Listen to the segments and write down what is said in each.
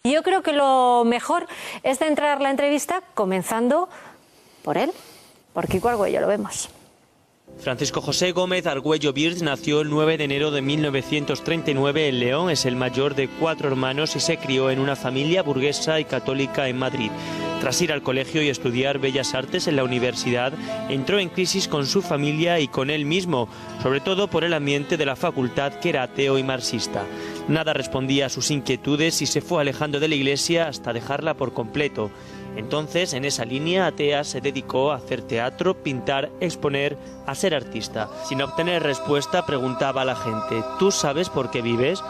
Y yo creo que lo mejor es centrar la entrevista comenzando por él, por Kiko Argüello, lo vemos. Francisco José Gómez Argüello Birch nació el 9 de enero de 1939 en León. Es el mayor de 4 hermanos y se crió en una familia burguesa y católica en Madrid. Tras ir al colegio y estudiar Bellas Artes en la universidad, entró en crisis con su familia y con él mismo, sobre todo por el ambiente de la facultad, que era ateo y marxista. Nada respondía a sus inquietudes y se fue alejando de la iglesia hasta dejarla por completo. Entonces, en esa línea atea, se dedicó a hacer teatro, pintar, exponer, a ser artista. Sin obtener respuesta, preguntaba a la gente: ¿tú sabes por qué vives?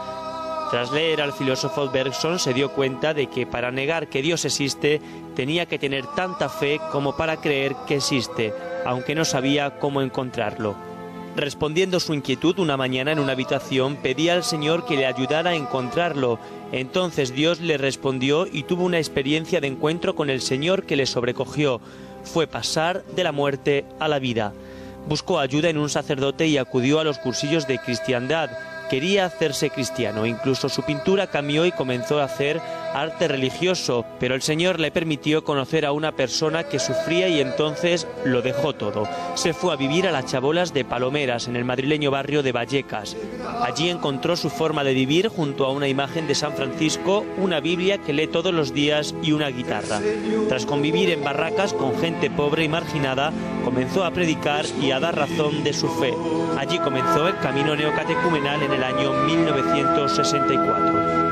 Tras leer al filósofo Bergson, se dio cuenta de que para negar que Dios existe, tenía que tener tanta fe como para creer que existe, aunque no sabía cómo encontrarlo. Respondiendo su inquietud, una mañana en una habitación pedía al Señor que le ayudara a encontrarlo. Entonces Dios le respondió y tuvo una experiencia de encuentro con el Señor que le sobrecogió. Fue pasar de la muerte a la vida. Buscó ayuda en un sacerdote y acudió a los cursillos de cristiandad. Quería hacerse cristiano, incluso su pintura cambió y comenzó a hacer arte religioso, pero el Señor le permitió conocer a una persona que sufría y entonces lo dejó todo. Se fue a vivir a las chabolas de Palomeras, en el madrileño barrio de Vallecas. Allí encontró su forma de vivir junto a una imagen de San Francisco, una Biblia que lee todos los días y una guitarra. Tras convivir en barracas con gente pobre y marginada, comenzó a predicar y a dar razón de su fe. Allí comenzó el camino neocatecumenal en el año 1964.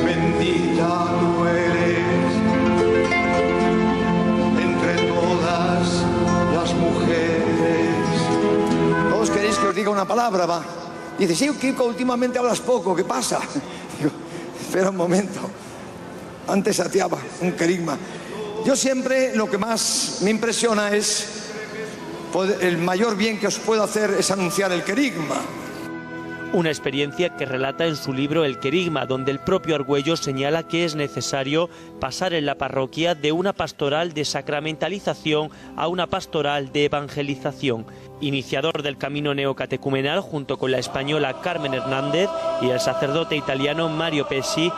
Bendita tú eres entre todas las mujeres. ¿Todos queréis que os diga una palabra, va? Dice: sí, Kiko, últimamente hablas poco, ¿qué pasa? Digo: espera un momento. Antes ateaba un querigma. Yo siempre lo que más me impresiona es el mayor bien que os puedo hacer es anunciar el querigma. Una experiencia que relata en su libro El Querigma, donde el propio Argüello señala que es necesario pasar en la parroquia de una pastoral de sacramentalización a una pastoral de evangelización. Iniciador del camino neocatecumenal junto con la española Carmen Hernández y el sacerdote italiano Mario Pesci,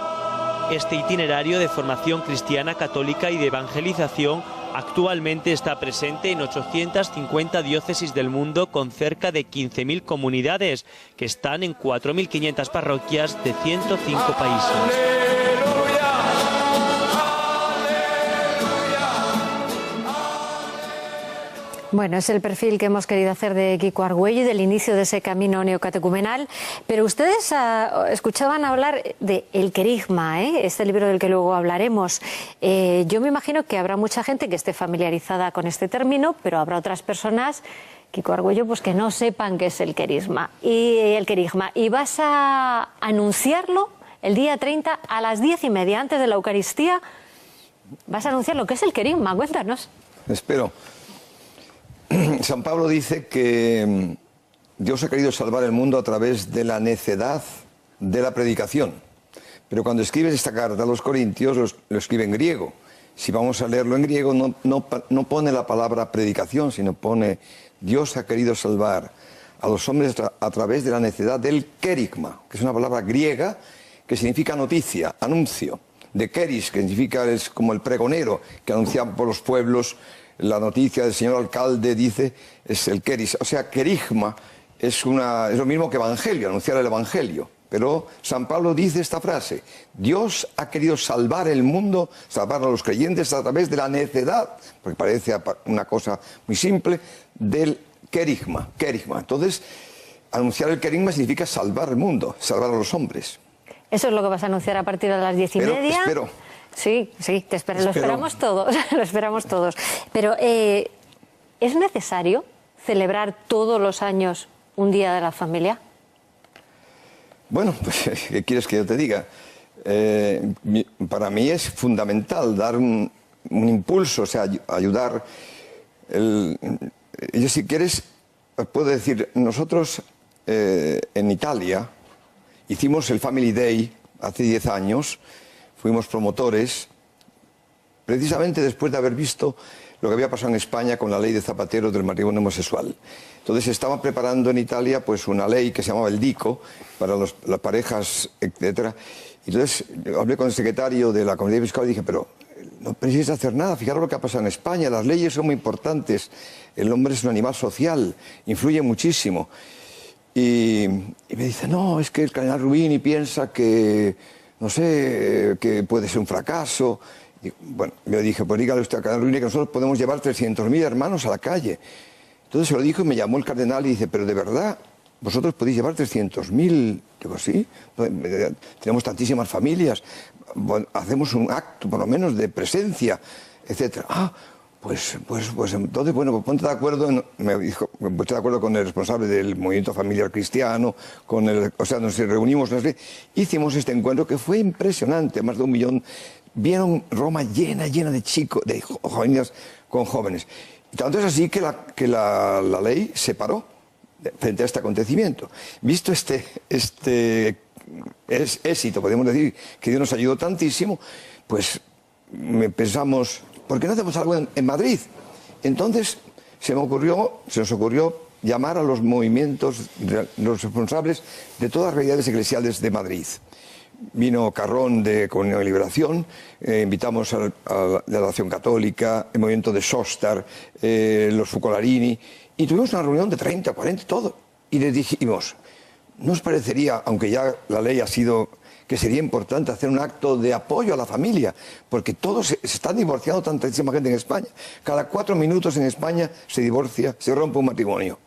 este itinerario de formación cristiana católica y de evangelización actualmente está presente en 850 diócesis del mundo, con cerca de 15.000 comunidades, que están en 4.500 parroquias de 105 países. Bueno, es el perfil que hemos querido hacer de Kiko Argüello y del inicio de ese camino neocatecumenal. Pero ustedes escuchaban hablar de El Querigma, este libro del que luego hablaremos. Yo me imagino que habrá mucha gente que esté familiarizada con este término, pero habrá otras personas, Kiko Argüello, pues que no sepan qué es el querigma. Y vas a anunciarlo el día 30 a las 10:30, antes de la Eucaristía. Vas a anunciar lo que es el querigma. Cuéntanos. Espero. San Pablo dice que Dios ha querido salvar el mundo a través de la necedad de la predicación. Pero cuando escribes esta carta a los Corintios, lo escribe en griego. Si vamos a leerlo en griego, no pone la palabra predicación, sino pone: Dios ha querido salvar a los hombres a través de la necedad del querigma, que es una palabra griega que significa noticia, anuncio. De keris, que significa, es como el pregonero que anuncia por los pueblos la noticia del señor alcalde, dice, es el keris. O sea, querigma es lo mismo que evangelio, anunciar el evangelio. Pero San Pablo dice esta frase: Dios ha querido salvar el mundo, salvar a los creyentes a través de la necedad, porque parece una cosa muy simple, del querigma. Entonces, anunciar el querigma significa salvar el mundo, salvar a los hombres. Eso es lo que vas a anunciar a partir de las 10:30. Espero. Sí, lo esperamos todos, lo esperamos todos. Pero, ¿es necesario celebrar todos los años un Día de la Familia? Bueno, pues, ¿qué quieres que yo te diga? Para mí es fundamental dar un impulso, o sea, ayudar. Yo, si quieres, puedo decir, nosotros en Italia hicimos el Family Day hace 10 años, fuimos promotores, precisamente después de haber visto lo que había pasado en España con la ley de Zapatero del matrimonio homosexual. Entonces se estaba preparando en Italia pues una ley que se llamaba el DICO para las parejas, etcétera. Entonces hablé con el secretario de la Comunidad Episcopal y dije, pero no penséis hacer nada, fijaros lo que ha pasado en España, las leyes son muy importantes, el hombre es un animal social, influye muchísimo. Y me dice, no, es que el cardenal Rubini piensa que, no sé, que puede ser un fracaso. Y, bueno, yo dije, pues dígale usted al cardenal Rubini que nosotros podemos llevar 300.000 hermanos a la calle. Entonces se lo dijo y me llamó el cardenal y dice, pero de verdad, ¿vosotros podéis llevar 300.000? Digo, sí, tenemos tantísimas familias, bueno, hacemos un acto por lo menos de presencia, etcétera. Ah, pues entonces, bueno, pues ponte de acuerdo, me dijo, ponte de acuerdo con el responsable del movimiento familiar cristiano, o sea, nos reunimos, hicimos este encuentro que fue impresionante, más de 1 millón, vieron Roma llena de chicos, de jóvenes con jóvenes. Tanto es así que la ley se paró frente a este acontecimiento. Visto este éxito, podemos decir, que Dios nos ayudó tantísimo, pues pensamos, ¿por qué no hacemos algo en Madrid? Entonces se nos ocurrió llamar a los movimientos, los responsables de todas las realidades eclesiales de Madrid. Vino Carrón de Comunión y Liberación, invitamos a la Acción Católica, el movimiento de Sostar, los Focolarini, y tuvimos una reunión de 30, 40, todo. Y les dijimos, ¿no os parecería, aunque ya la ley ha sido, que sería importante hacer un acto de apoyo a la familia? Porque todos se están divorciando, tantísima gente en España. Cada 4 minutos en España se divorcia, se rompe un matrimonio.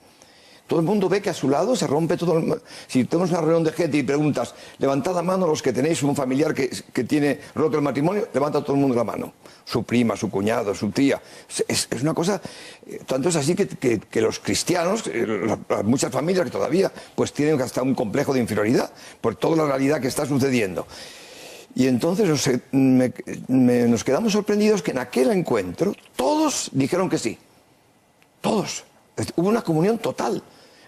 Todo el mundo ve que a su lado se rompe todo. Si tenemos una reunión de gente y preguntas, levantad la mano los que tenéis un familiar que tiene roto el matrimonio, levanta todo el mundo la mano. Su prima, su cuñado, su tía. Es una cosa, tanto es así que los cristianos, muchas familias que todavía pues tienen hasta un complejo de inferioridad por toda la realidad que está sucediendo. Y entonces nos quedamos sorprendidos que en aquel encuentro todos dijeron que sí. Todos. Hubo una comunión total.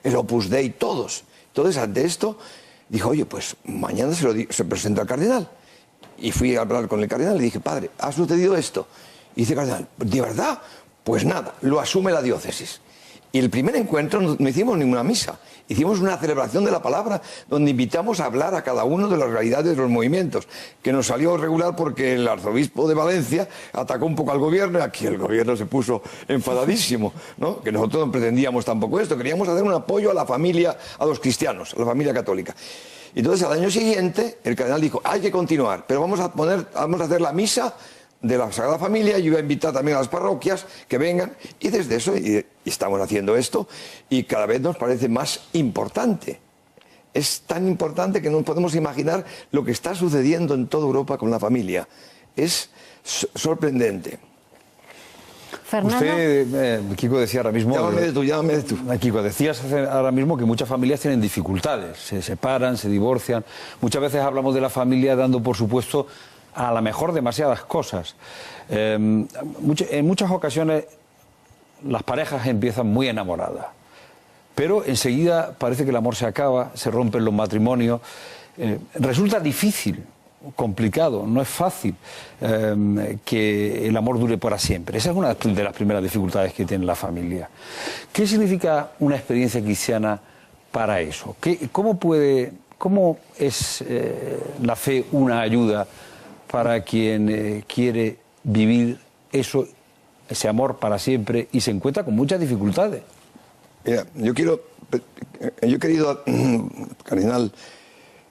El Opus Dei, todos. Entonces, ante esto, dijo, oye, pues mañana se presenta al cardenal. Y fui a hablar con el cardenal y le dije, padre, ¿ha sucedido esto? Y dice el cardenal, ¿de verdad? Pues nada, lo asume la diócesis. Y el primer encuentro no hicimos ninguna misa. Hicimos una celebración de la palabra donde invitamos a hablar a cada uno de las realidades de los movimientos, que nos salió regular porque el arzobispo de Valencia atacó un poco al gobierno y aquí el gobierno se puso enfadadísimo, ¿no? Que nosotros no pretendíamos tampoco esto, queríamos hacer un apoyo a la familia, a los cristianos, a la familia católica. Y entonces al año siguiente el cardenal dijo, hay que continuar, pero vamos a hacer la misa de la Sagrada Familia, y yo iba a invitar también a las parroquias que vengan, y desde eso y estamos haciendo esto, y cada vez nos parece más importante. Es tan importante que no podemos imaginar lo que está sucediendo en toda Europa con la familia. Es sorprendente. Fernando. Usted, Kiko, decía ahora mismo... Llámame de tú. Kiko, decías ahora mismo que muchas familias tienen dificultades, se separan, se divorcian. Muchas veces hablamos de la familia dando por supuesto a lo mejor demasiadas cosas. En muchas ocasiones las parejas empiezan muy enamoradas, pero enseguida parece que el amor se acaba, se rompen los matrimonios. Resulta difícil, complicado, no es fácil que el amor dure para siempre. Esa es una de las primeras dificultades que tiene la familia. ¿Qué significa una experiencia cristiana para eso? ¿Cómo es la fe una ayuda para quien quiere vivir ese amor para siempre y se encuentra con muchas dificultades? Mira, yo he querido, cardenal,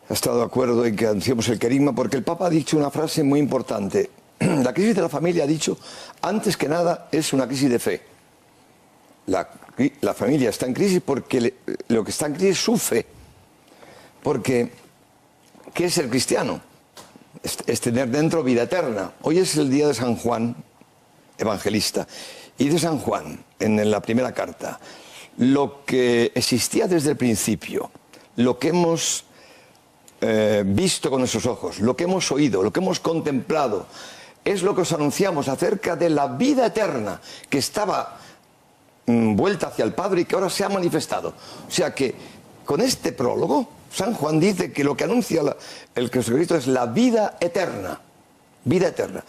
ha estado de acuerdo en que anunciemos el querigma, porque el Papa ha dicho una frase muy importante. La crisis de la familia, ha dicho, antes que nada es una crisis de fe. La familia está en crisis porque lo que está en crisis es su fe. Porque, ¿qué es ser cristiano? Es tener dentro vida eterna. Hoy es el día de San Juan Evangelista. Y de San Juan, en la primera carta, lo que existía desde el principio, lo que hemos visto con nuestros ojos, lo que hemos oído, lo que hemos contemplado, es lo que os anunciamos acerca de la vida eterna que estaba vuelta hacia el Padre y que ahora se ha manifestado. O sea que con este prólogo San Juan dice que lo que anuncia el Jesucristo es la vida eterna. Vida eterna.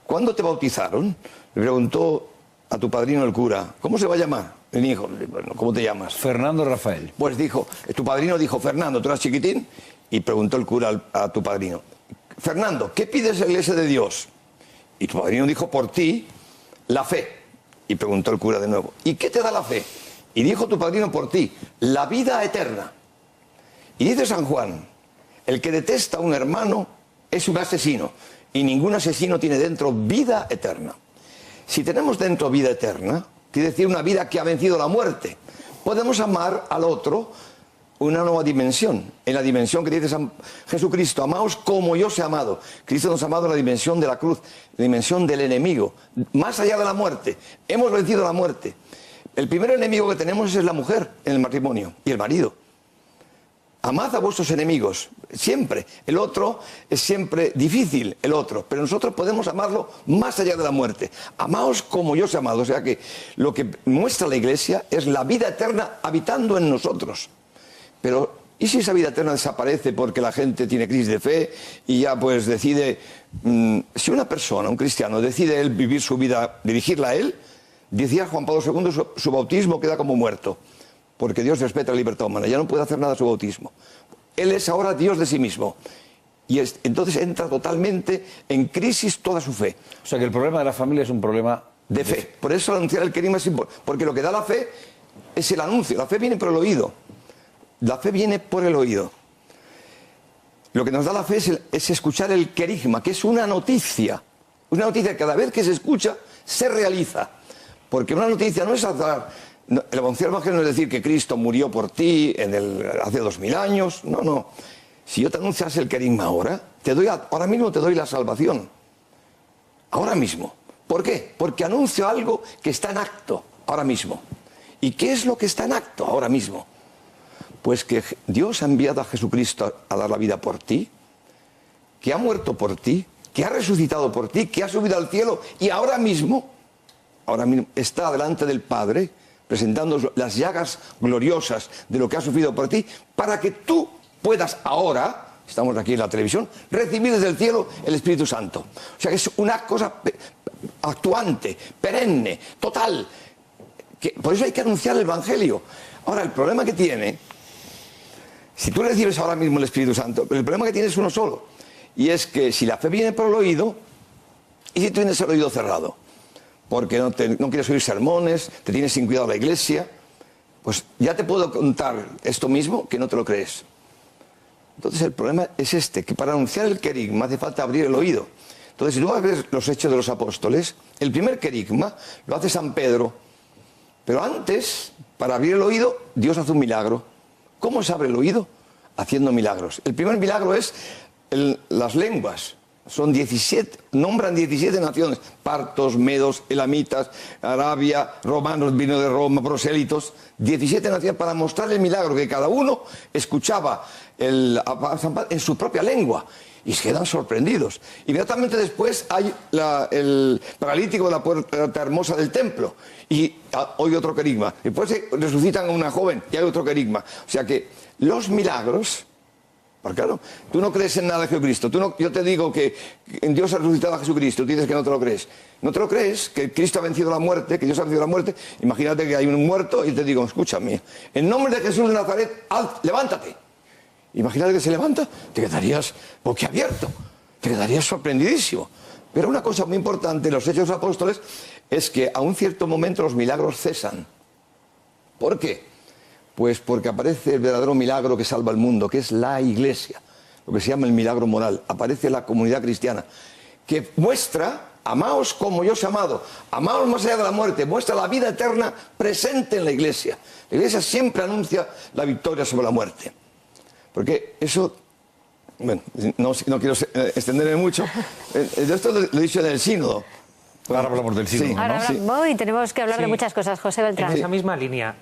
¿Cuándo te bautizaron? Le preguntó a tu padrino el cura, ¿cómo se va a llamar? El hijo, bueno, ¿cómo te llamas? Fernando Rafael. Pues dijo, tu padrino dijo, Fernando, tú eras chiquitín, y preguntó el cura a tu padrino, Fernando, ¿qué pides en la iglesia de Dios? Y tu padrino dijo, por ti, la fe. Y preguntó el cura de nuevo, ¿y qué te da la fe? Y dijo tu padrino por ti, la vida eterna. Y dice San Juan, el que detesta a un hermano es un asesino, y ningún asesino tiene dentro vida eterna. Si tenemos dentro vida eterna, quiere decir una vida que ha vencido la muerte, podemos amar al otro una nueva dimensión, en la dimensión que dice San Jesucristo, amaos como yo os he amado. Cristo nos ha amado en la dimensión de la cruz, la dimensión del enemigo, más allá de la muerte. Hemos vencido la muerte. El primer enemigo que tenemos es la mujer en el matrimonio y el marido. Amad a vuestros enemigos, siempre. El otro es siempre difícil, el otro, pero nosotros podemos amarlo más allá de la muerte. Amaos como yo os he amado. O sea que lo que muestra la Iglesia es la vida eterna habitando en nosotros. Pero, ¿y si esa vida eterna desaparece porque la gente tiene crisis de fe y ya pues decide... si una persona, un cristiano, decide él vivir su vida, dirigirla a él, decía Juan Pablo II, su bautismo queda como muerto. Porque Dios respeta la libertad humana, ya no puede hacer nada a su bautismo. Él es ahora Dios de sí mismo. Y entonces entra totalmente en crisis toda su fe. O sea que el problema de la familia es un problema de fe. Por eso anunciar el querigma es importante. Porque lo que da la fe es el anuncio. La fe viene por el oído. La fe viene por el oído. Lo que nos da la fe es escuchar el querigma, que es una noticia. Una noticia que cada vez que se escucha, se realiza. Porque una noticia no es azar. El Evangelio no es decir que Cristo murió por ti hace 2000 años. No, no. Si yo te anuncias el querigma ahora, ahora mismo te doy la salvación. Ahora mismo. ¿Por qué? Porque anuncio algo que está en acto ahora mismo. ¿Y qué es lo que está en acto ahora mismo? Pues que Dios ha enviado a Jesucristo a dar la vida por ti, que ha muerto por ti, que ha resucitado por ti, que ha subido al cielo y ahora mismo está delante del Padre, presentando las llagas gloriosas de lo que ha sufrido por ti, para que tú puedas ahora, estamos aquí en la televisión, recibir desde el cielo el Espíritu Santo. O sea que es una cosa actuante, perenne, total. Por eso hay que anunciar el Evangelio. Ahora, el problema que tiene, si tú recibes ahora mismo el Espíritu Santo, el problema que tiene es uno solo, y es que si la fe viene por el oído, y si tú tienes el oído cerrado, porque no quieres oír sermones, te tienes sin cuidado la iglesia, pues ya te puedo contar esto mismo que no te lo crees. Entonces el problema es que para anunciar el querigma hace falta abrir el oído. Entonces si tú ves los Hechos de los Apóstoles, el primer querigma lo hace San Pedro, pero antes, para abrir el oído, Dios hace un milagro. ¿Cómo se abre el oído? Haciendo milagros. El primer milagro es las lenguas. Son 17, nombran 17 naciones, partos, medos, elamitas, Arabia, romanos, vino de Roma, prosélitos, 17 naciones para mostrar el milagro, que cada uno escuchaba en su propia lengua y se quedan sorprendidos. Inmediatamente después hay el paralítico de la puerta hermosa del templo y hoy otro querigma. Después resucitan a una joven y hay otro querigma. O sea que los milagros... Porque claro, tú no crees en nada de Jesucristo. Yo te digo que en Dios ha resucitado a Jesucristo. Tú dices que no te lo crees. No te lo crees, que Cristo ha vencido la muerte, que Dios ha vencido la muerte. Imagínate que hay un muerto y te digo, escúchame, en nombre de Jesús de Nazaret, levántate. Imagínate que se levanta, te quedarías boquiabierto, te quedarías sorprendidísimo. Pero una cosa muy importante en los Hechos de los Apóstoles es que a un cierto momento los milagros cesan. ¿Por qué? Pues porque aparece el verdadero milagro que salva el mundo, que es la Iglesia, lo que se llama el milagro moral. Aparece la comunidad cristiana, que muestra, amaos como yo os he amado, amaos más allá de la muerte, muestra la vida eterna presente en la Iglesia. La Iglesia siempre anuncia la victoria sobre la muerte. Porque eso, bueno, no quiero extenderme mucho, esto lo he dicho en el sínodo. Ahora hablamos del sínodo, sí. ¿no? Ahora hablamos y tenemos que hablar de muchas cosas, José Beltrán. En esa misma línea.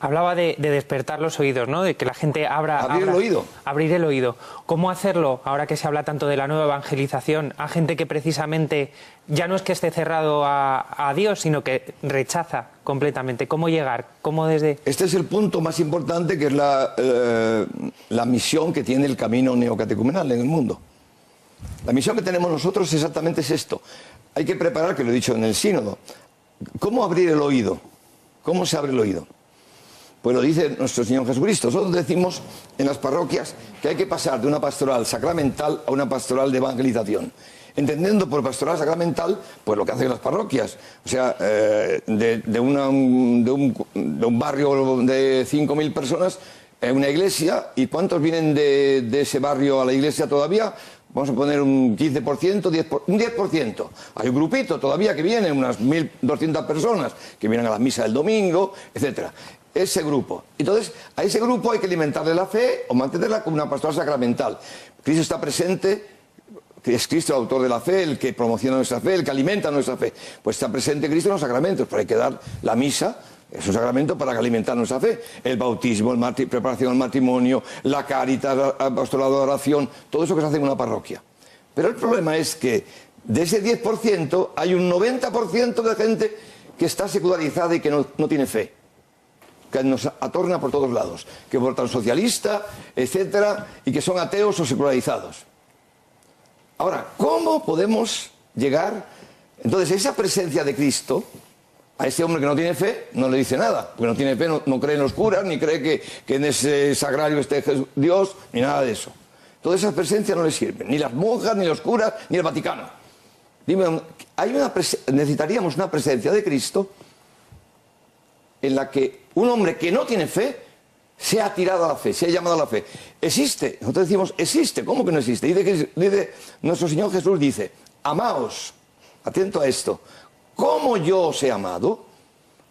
Hablaba de despertar los oídos, ¿no? De que la gente abrir el oído. Abrir el oído. ¿Cómo hacerlo, ahora que se habla tanto de la nueva evangelización, a gente que precisamente ya no es que esté cerrado a Dios, sino que rechaza completamente? ¿Cómo llegar? ¿Cómo desde...? Este es el punto más importante, que es la misión que tiene el camino neocatecumenal en el mundo. La misión que tenemos nosotros exactamente es esto. Hay que preparar, que lo he dicho en el sínodo, ¿Cómo abrir el oído? ¿Cómo se abre el oído? Pues lo dice nuestro Señor Jesucristo. Nosotros decimos en las parroquias que hay que pasar de una pastoral sacramental a una pastoral de evangelización. Entendiendo por pastoral sacramental, pues lo que hacen las parroquias. O sea, de un barrio de 5.000 personas, una iglesia, ¿y cuántos vienen de ese barrio a la iglesia todavía? Vamos a poner un 15%, un 10%. Hay un grupito todavía que viene, unas 1.200 personas, que vienen a la misa del domingo, etcétera. Ese grupo. Entonces, a ese grupo hay que alimentarle la fe o mantenerla como una pastoral sacramental. Cristo está presente, que es Cristo el autor de la fe, el que promociona nuestra fe, el que alimenta nuestra fe. Pues está presente Cristo en los sacramentos, pero hay que dar la misa, es un sacramento para alimentar nuestra fe. El bautismo, preparación al matrimonio, la caritas, el apostolado de oración, todo eso que se hace en una parroquia. Pero el problema es que de ese 10% hay un 90% de gente que está secularizada y que no tiene fe, que nos atorna por todos lados, que votan socialista, etcétera, y que son ateos o secularizados. Ahora, ¿cómo podemos llegar? Entonces, esa presencia de Cristo, a ese hombre que no tiene fe, no le dice nada, porque no tiene fe, no cree en los curas, ni cree que en ese sagrario esté Dios, ni nada de eso. Toda esa presencia no le sirve, ni las monjas, ni los curas, ni el Vaticano. Dime, necesitaríamos una presencia de Cristo en la que un hombre que no tiene fe se ha tirado a la fe, se ha llamado a la fe. ¿Existe? Nosotros decimos, existe. ¿Cómo que no existe? Dice nuestro Señor Jesús dice, amaos, atento a esto, ¿cómo yo os he amado?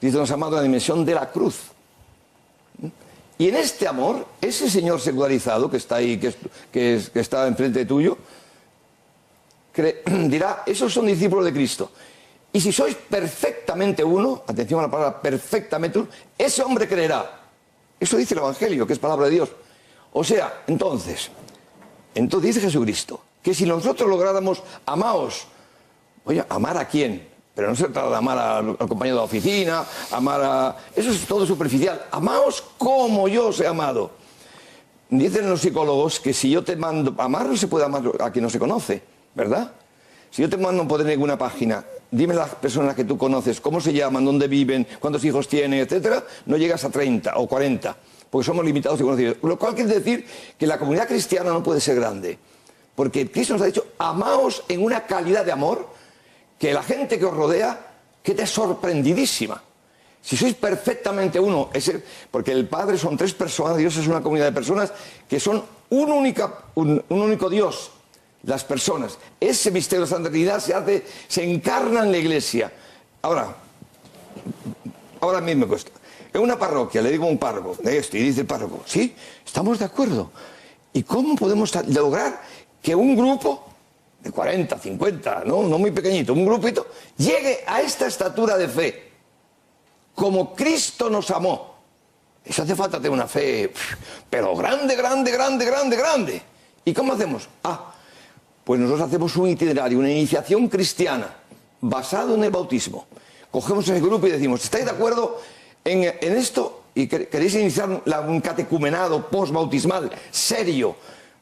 Dice, nos ha amado en la dimensión de la cruz. Y en este amor, ese Señor secularizado que está ahí, que está enfrente tuyo, dirá, esos son discípulos de Cristo. Y si sois perfectamente uno, atención a la palabra perfectamente uno, ese hombre creerá. Eso dice el Evangelio, que es palabra de Dios. O sea, entonces dice Jesucristo, que si nosotros lográramos amaos, oye, ¿amar a quién? Pero no se trata de amar al compañero de la oficina, amar a... Eso es todo superficial. Amaos como yo os he amado. Dicen los psicólogos que si yo te mando... Amar no se puede amar a quien no se conoce, ¿verdad? Si yo te mando a poner en ninguna página, dime las personas que tú conoces, cómo se llaman, dónde viven, cuántos hijos tienen, etcétera, no llegas a 30 o 40, porque somos limitados y conocidos. Lo cual quiere decir que la comunidad cristiana no puede ser grande, porque Cristo nos ha dicho, amaos en una calidad de amor que la gente que os rodea quede sorprendidísima. Si sois perfectamente uno, porque el Padre son tres personas, Dios es una comunidad de personas que son un único Dios. Las personas, ese misterio de la Santa Trinidad se encarna en la iglesia. Ahora mismo cuesta. En una parroquia le digo a un párroco de esto y dice el párroco, sí, estamos de acuerdo. ¿Y cómo podemos lograr que un grupo de 40, 50, no muy pequeñito, un grupito, llegue a esta estatura de fe? Como Cristo nos amó. Eso hace falta tener una fe, pero grande. ¿Y cómo hacemos? Pues nosotros hacemos un itinerario, una iniciación cristiana, basado en el bautismo. Cogemos ese grupo y decimos, ¿estáis de acuerdo en esto? ¿Y queréis iniciar un catecumenado postbautismal serio,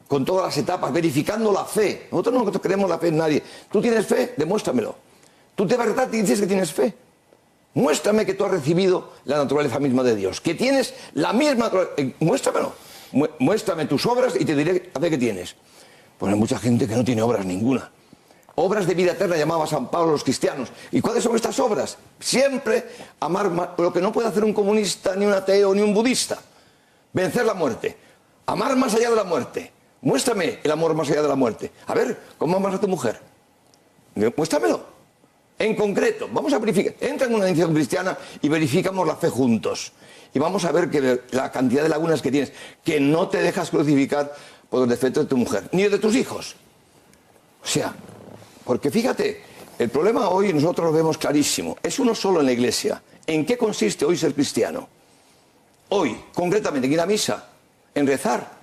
con todas las etapas, verificando la fe? Nosotros no creemos la fe en nadie. ¿Tú tienes fe? Demuéstramelo. ¿Tú de verdad dices que tienes fe? Muéstrame que tú has recibido la naturaleza misma de Dios, que tienes la misma... Muéstramelo. Muéstrame tus obras y te diré a ver qué tienes. Pues hay mucha gente que no tiene obras ninguna. Obras de vida eterna llamaba San Pablo a los cristianos. ¿Y cuáles son estas obras? Siempre amar lo que no puede hacer un comunista, ni un ateo, ni un budista. Vencer la muerte. Amar más allá de la muerte. Muéstrame el amor más allá de la muerte. A ver, ¿cómo amas a tu mujer? Muéstramelo. En concreto, vamos a verificar. Entra en una iniciación cristiana y verificamos la fe juntos. Y vamos a ver que la cantidad de lagunas que tienes, que no te dejas crucificar por los defectos de tu mujer, ni de tus hijos. O sea, porque fíjate, el problema hoy nosotros lo vemos clarísimo. Es uno solo en la iglesia. ¿En qué consiste hoy ser cristiano? Hoy, concretamente, en ir a misa, en rezar,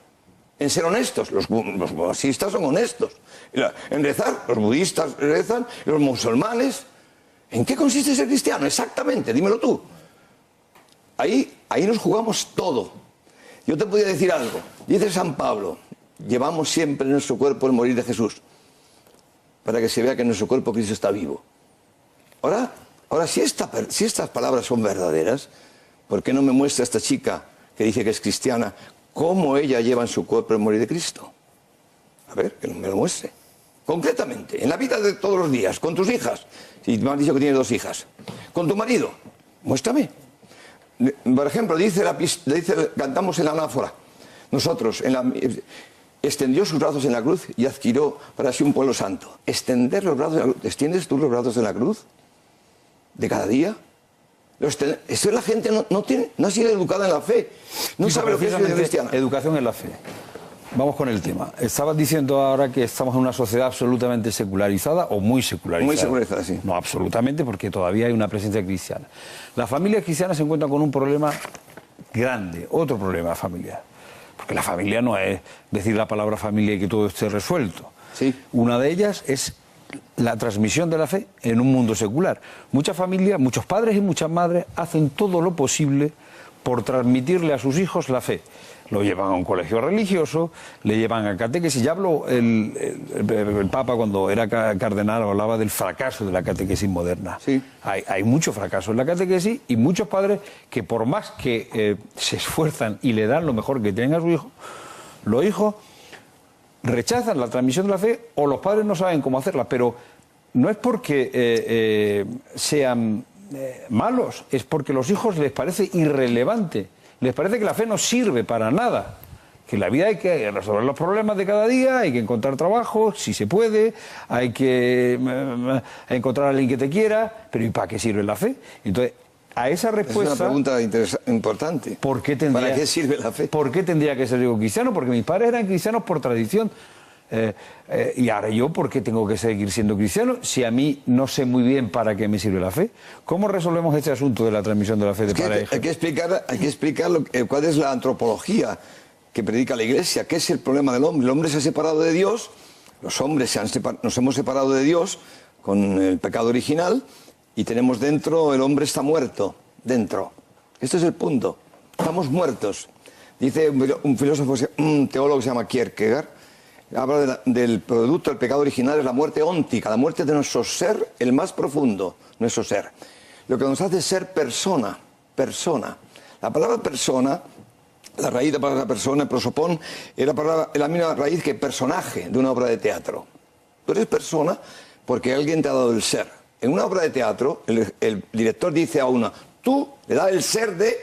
en ser honestos. Los marxistas son honestos. En rezar, los budistas rezan, los musulmanes. ¿En qué consiste ser cristiano? Exactamente, dímelo tú. Ahí nos jugamos todo. Yo te podría decir algo. Dice San Pablo, llevamos siempre en nuestro cuerpo el morir de Jesús, para que se vea que en nuestro cuerpo Cristo está vivo. Ahora, Ahora, si estas palabras son verdaderas, ¿por qué no me muestra esta chica que dice que es cristiana cómo ella lleva en su cuerpo el morir de Cristo? A ver, que me lo muestre. Concretamente, en la vida de todos los días, con tus hijas, si me has dicho que tienes 2 hijas, con tu marido, muéstrame. Por ejemplo, cantamos en la anáfora, nosotros, extendió sus brazos en la cruz y adquirió para sí un pueblo santo. Extender los brazos en la cruz. ¿Extiendes tú los brazos en la cruz? ¿De cada día? Esto es la gente no ha sido educada en la fe. No sabe lo que es la vida cristiana. Educación en la fe. Vamos con el tema. Estabas diciendo ahora que estamos en una sociedad absolutamente secularizada o muy secularizada. Muy secularizada, sí. No, absolutamente, porque todavía hay una presencia cristiana. Las familias cristianas se encuentran con un problema grande, otro problema familiar. Porque la familia no es decir la palabra familia y que todo esté resuelto. Sí. Una de ellas es la transmisión de la fe en un mundo secular. Muchas familias, muchos padres y muchas madres hacen todo lo posible por transmitirle a sus hijos la fe. Lo llevan a un colegio religioso, le llevan a catequesis. Ya habló el Papa cuando era cardenal, hablaba del fracaso de la catequesis moderna. Sí. Hay mucho fracaso en la catequesis y muchos padres que por más que se esfuerzan y le dan lo mejor que tienen a su hijo, los hijos rechazan la transmisión de la fe o los padres no saben cómo hacerla. Pero no es porque sean malos, es porque a los hijos les parece irrelevante. Les parece que la fe no sirve para nada, que en la vida hay que resolver los problemas de cada día, hay que encontrar trabajo, si se puede, hay que encontrar a alguien que te quiera, pero ¿y para qué sirve la fe? Entonces, a esa respuesta... Es una pregunta importante. ¿Para qué sirve la fe? ¿Por qué tendría que ser yo cristiano? Porque mis padres eran cristianos por tradición. Y ahora yo, ¿por qué tengo que seguir siendo cristiano si a mí no sé muy bien para qué me sirve la fe? ¿Cómo resolvemos este asunto de la transmisión de la fe de padre a hijo? Hay que explicar cuál es la antropología que predica la Iglesia, qué es el problema del hombre. El hombre se ha separado de Dios, los hombres nos hemos separado de Dios con el pecado original y tenemos dentro, el hombre está muerto, dentro. Este es el punto, estamos muertos. Dice un filósofo, un teólogo que se llama Kierkegaard, habla del producto del pecado original, es la muerte óntica, la muerte de nuestro ser, el más profundo, nuestro ser. Lo que nos hace ser persona. La palabra persona, la raíz de la palabra persona, prosopón, es la misma raíz que personaje de una obra de teatro. Tú eres persona porque alguien te ha dado el ser. En una obra de teatro, el director dice a una, tú le das el ser de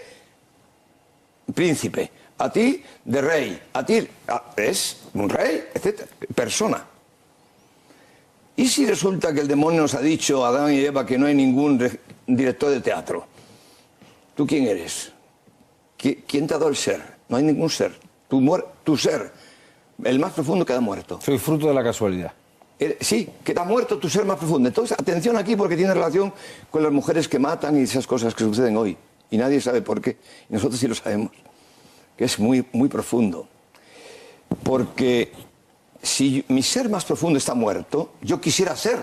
príncipe, a ti de rey, a ti es un rey, etc. Persona. ¿Y si resulta que el demonio nos ha dicho a Adán y Eva que no hay ningún director de teatro? ¿Tú quién eres? ¿Quién te ha dado el ser? No hay ningún ser. Tu ser, el más profundo, queda muerto. Soy fruto de la casualidad. Sí, queda muerto tu ser más profundo. Entonces, atención aquí porque tiene relación con las mujeres que matan y esas cosas que suceden hoy. Y nadie sabe por qué. Y nosotros sí lo sabemos. Que es muy, muy profundo. Porque si mi ser más profundo está muerto, yo quisiera ser,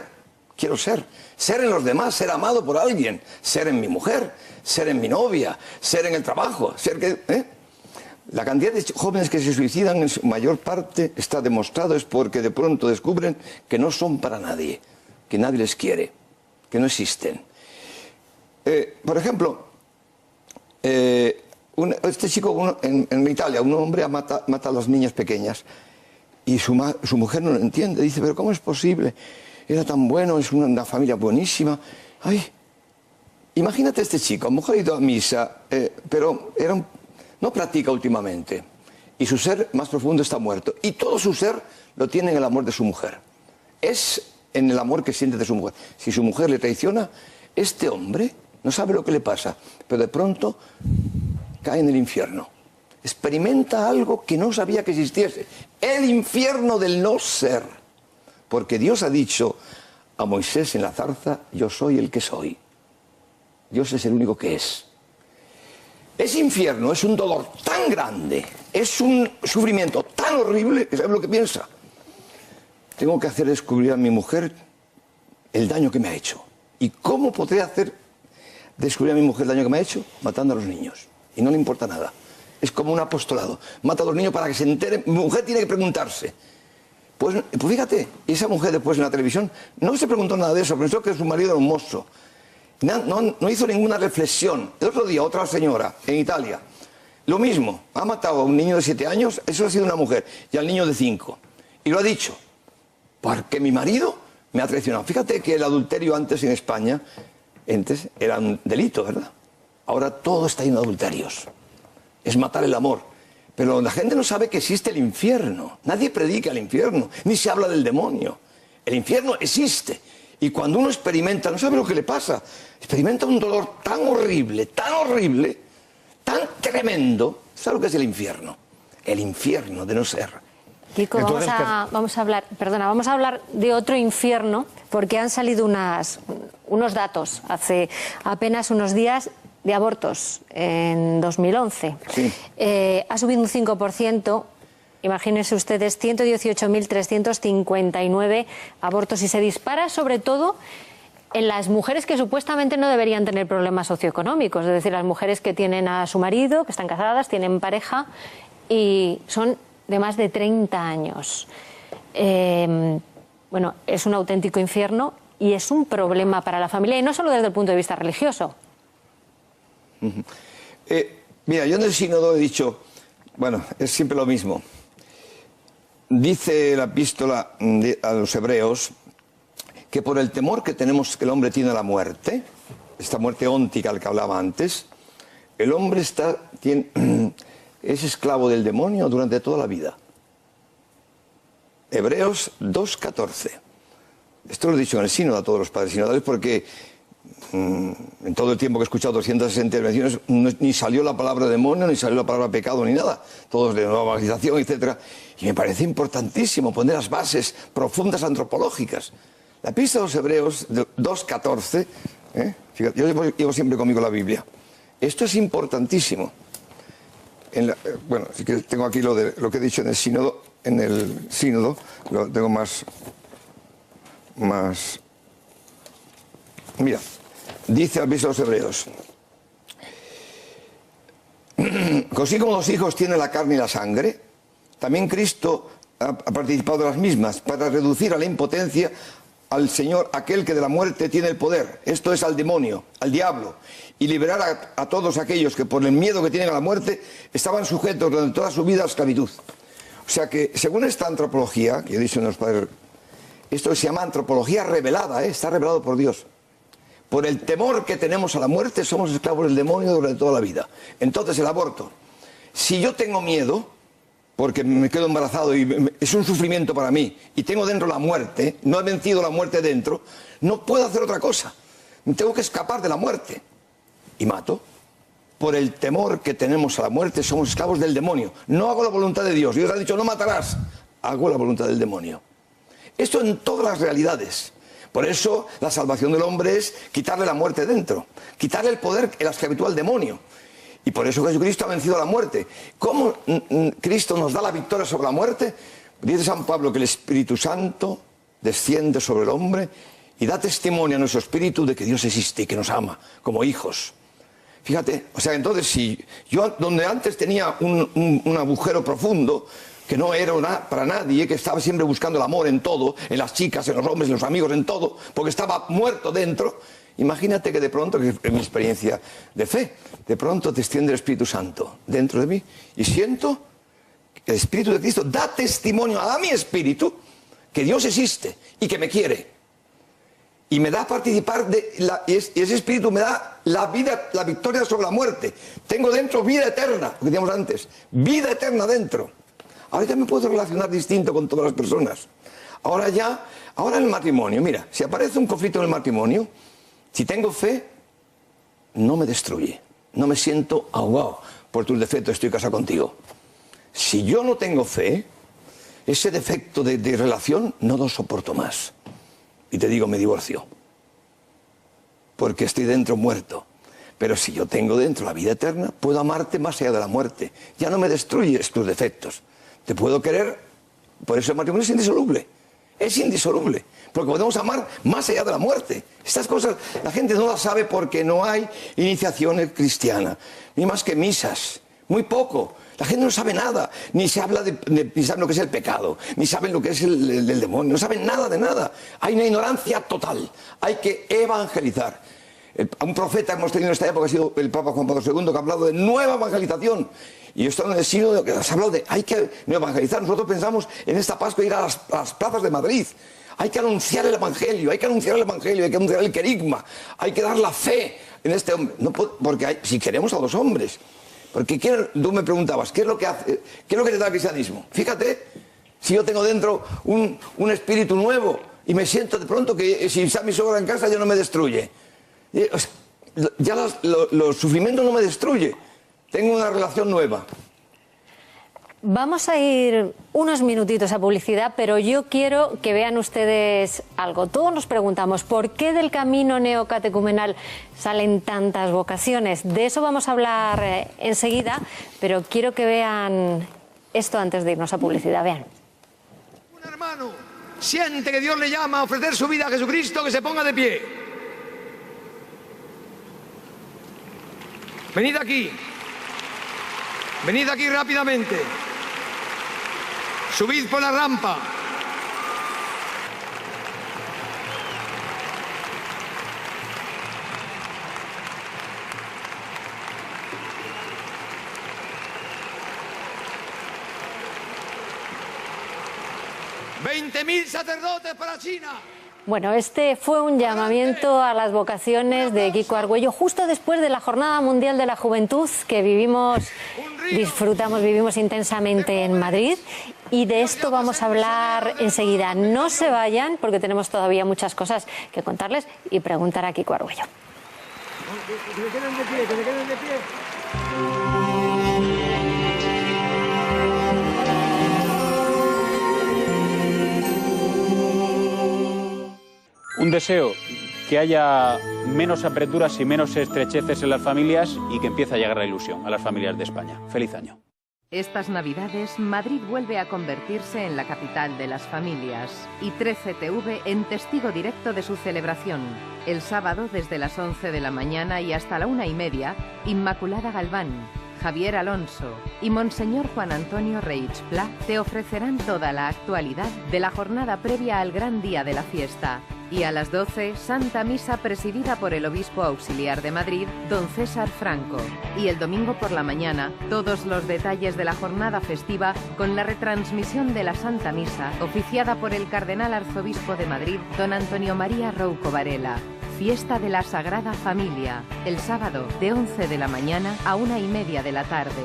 quiero ser. Ser en los demás, ser amado por alguien, ser en mi mujer, ser en mi novia, ser en el trabajo, ser que... La cantidad de jóvenes que se suicidan en su mayor parte, está demostrado, es porque de pronto descubren que no son para nadie, que nadie les quiere, que no existen. Por ejemplo, este chico en Italia, un hombre mata a las niñas pequeñas y su mujer no lo entiende. Dice, pero ¿cómo es posible? Era tan bueno, es una familia buenísima. Ay, imagínate este chico, a lo mejor ha ido a misa, pero no practica últimamente. Y su ser más profundo está muerto. Y todo su ser lo tiene en el amor de su mujer. Es en el amor que siente de su mujer. Si su mujer le traiciona, este hombre no sabe lo que le pasa, pero de pronto cae en el infierno. Experimenta algo que no sabía que existiese. El infierno del no ser. Porque Dios ha dicho a Moisés en la zarza, yo soy el que soy. Dios es el único que es. Ese infierno es un dolor tan grande, es un sufrimiento tan horrible, que ¿sabes lo que piensa? Tengo que hacer descubrir a mi mujer el daño que me ha hecho. ¿Y cómo podré hacer descubrir a mi mujer el daño que me ha hecho? Matando a los niños. Y no le importa nada. Es como un apostolado. Mata a los niños para que se entere. Mi mujer tiene que preguntarse. Pues fíjate, esa mujer después en la televisión no se preguntó nada de eso, pensó que su marido era un monstruo. No hizo ninguna reflexión. El otro día, otra señora en Italia, lo mismo, ha matado a un niño de 7 años, eso ha sido una mujer, y al niño de 5. Y lo ha dicho, porque mi marido me ha traicionado. Fíjate que el adulterio antes en España, antes era un delito, ¿verdad? Ahora todo está lleno de adulterios. Es matar el amor. Pero la gente no sabe que existe el infierno. Nadie predica el infierno, ni se habla del demonio. El infierno existe. Y cuando uno experimenta, no sabe lo que le pasa, experimenta un dolor tan horrible, tan tremendo. ¿Sabe lo que es el infierno? El infierno de no ser. Kiko, Entonces, vamos a hablar de otro infierno, porque han salido unos datos hace apenas unos días de abortos en 2011. Sí. Ha subido un 5%. Imagínense ustedes, 118.359 abortos, y se dispara sobre todo en las mujeres que supuestamente no deberían tener problemas socioeconómicos, es decir, las mujeres que tienen a su marido, que están casadas, tienen pareja y son de más de 30 años. Bueno, es un auténtico infierno y es un problema para la familia, y no solo desde el punto de vista religioso. Mira, yo en el sínodo he dicho, bueno, es siempre lo mismo. Dice la epístola a los hebreos que por el temor que tenemos que el hombre tiene a la muerte, esta muerte óntica al que hablaba antes, el hombre es esclavo del demonio durante toda la vida. Hebreos 2:14. Esto lo he dicho en el sínodo a todos los padres sinodales porque en todo el tiempo que he escuchado 260 intervenciones ni salió la palabra demonio, ni salió la palabra pecado, ni nada. Todos de nueva evangelización, etc. Y me parece importantísimo poner las bases profundas antropológicas. La epístola a los Hebreos 2:14, fíjate, yo llevo siempre conmigo la Biblia. Esto es importantísimo. Bueno, sí que tengo aquí lo que he dicho en el sínodo. En el sínodo lo tengo más. Mira, dice la epístola a los Hebreos: así como los hijos tienen la carne y la sangre, también Cristo ha participado de las mismas para reducir a la impotencia al Señor, aquel que de la muerte tiene el poder, esto es al demonio, al diablo, y liberar a todos aquellos que por el miedo que tienen a la muerte estaban sujetos durante toda su vida a la esclavitud. O sea que, según esta antropología, que he dicho en los padres, esto se llama antropología revelada, está revelado por Dios. Por el temor que tenemos a la muerte, somos esclavos del demonio durante toda la vida. Entonces, el aborto. Si yo tengo miedo, porque me quedo embarazado y es un sufrimiento para mí, y tengo dentro la muerte, no he vencido la muerte dentro, no puedo hacer otra cosa. Tengo que escapar de la muerte. Y mato. Por el temor que tenemos a la muerte, somos esclavos del demonio. No hago la voluntad de Dios. Dios ha dicho, no matarás. Hago la voluntad del demonio. Esto en todas las realidades. Por eso la salvación del hombre es quitarle la muerte dentro, quitarle el poder, la esclavitud al demonio. Y por eso Jesucristo ha vencido a la muerte. ¿Cómo Cristo nos da la victoria sobre la muerte? Dice San Pablo que el Espíritu Santo desciende sobre el hombre y da testimonio a nuestro espíritu de que Dios existe y que nos ama como hijos. Fíjate, o sea, entonces si yo donde antes tenía un agujero profundo, que no era para nadie, que estaba siempre buscando el amor en todo, en las chicas, en los hombres, en los amigos, en todo, porque estaba muerto dentro. Imagínate que de pronto, que en mi experiencia de fe, de pronto desciende el Espíritu Santo dentro de mí y siento que el Espíritu de Cristo da testimonio a mi espíritu que Dios existe y que me quiere. Y me da a participar y ese espíritu me da la vida, la victoria sobre la muerte. Tengo dentro vida eterna, lo que decíamos antes, vida eterna dentro. Ahora ya me puedo relacionar distinto con todas las personas. Ahora en el matrimonio, mira, si aparece un conflicto en el matrimonio, si tengo fe, no me destruye. No me siento ahogado por tus defectos, estoy casado contigo. Si yo no tengo fe, ese defecto de relación no lo soporto más. Y te digo, me divorcio. Porque estoy dentro muerto. Pero si yo tengo dentro la vida eterna, puedo amarte más allá de la muerte. Ya no me destruyes tus defectos. Te puedo querer, por eso el matrimonio es indisoluble. Es indisoluble, porque podemos amar más allá de la muerte. Estas cosas la gente no las sabe porque no hay iniciación cristiana, ni más que misas, muy poco. La gente no sabe nada, ni se habla ni saben lo que es el pecado, ni saben lo que es el demonio, no saben nada de nada. Hay una ignorancia total, hay que evangelizar. A un profeta que hemos tenido en esta época ha sido el Papa Juan Pablo II, que ha hablado de nueva evangelización. Y esto en el siglo que se ha hablado de hay que evangelizar. Nosotros pensamos en esta Pascua ir a las plazas de Madrid. Hay que anunciar el Evangelio, hay que anunciar el querigma, hay que dar la fe en este hombre. No, porque si queremos a los hombres. Porque tú me preguntabas, ¿qué es lo que te da el cristianismo? Fíjate, si yo tengo dentro un espíritu nuevo y me siento de pronto que si está mi sogra en casa ya no me destruye. Ya los sufrimientos no me destruyen. Tengo una relación nueva. Vamos a ir unos minutitos a publicidad, pero yo quiero que vean ustedes algo. Todos nos preguntamos, ¿por qué del camino neocatecumenal salen tantas vocaciones? De eso vamos a hablar enseguida, pero quiero que vean esto antes de irnos a publicidad. Vean. Un hermano siente que Dios le llama a ofrecer su vida a Jesucristo, que se ponga de pie. Venid aquí. Venid aquí rápidamente. Subid por la rampa. ¡20.000 sacerdotes para China! Bueno, este fue un llamamiento a las vocaciones de Kiko Argüello justo después de la Jornada Mundial de la Juventud que vivimos intensamente en Madrid, y de esto vamos a hablar enseguida. No se vayan porque tenemos todavía muchas cosas que contarles y preguntar a Kiko Argüello. Que se queden de pie, que se queden de pie. Un deseo, que haya menos apreturas y menos estrecheces en las familias y que empiece a llegar la ilusión a las familias de España. ¡Feliz año! Estas Navidades, Madrid vuelve a convertirse en la capital de las familias y 13TV en testigo directo de su celebración. El sábado, desde las 11 de la mañana y hasta la 1:30, Inmaculada Galván, Javier Alonso y Monseñor Juan Antonio Reich Pla te ofrecerán toda la actualidad de la jornada previa al gran día de la fiesta. Y a las 12, Santa Misa presidida por el Obispo Auxiliar de Madrid, don César Franco. Y el domingo por la mañana, todos los detalles de la jornada festiva con la retransmisión de la Santa Misa, oficiada por el Cardenal Arzobispo de Madrid, don Antonio María Rouco Varela. Fiesta de la Sagrada Familia, el sábado de 11 de la mañana a 1:30 de la tarde.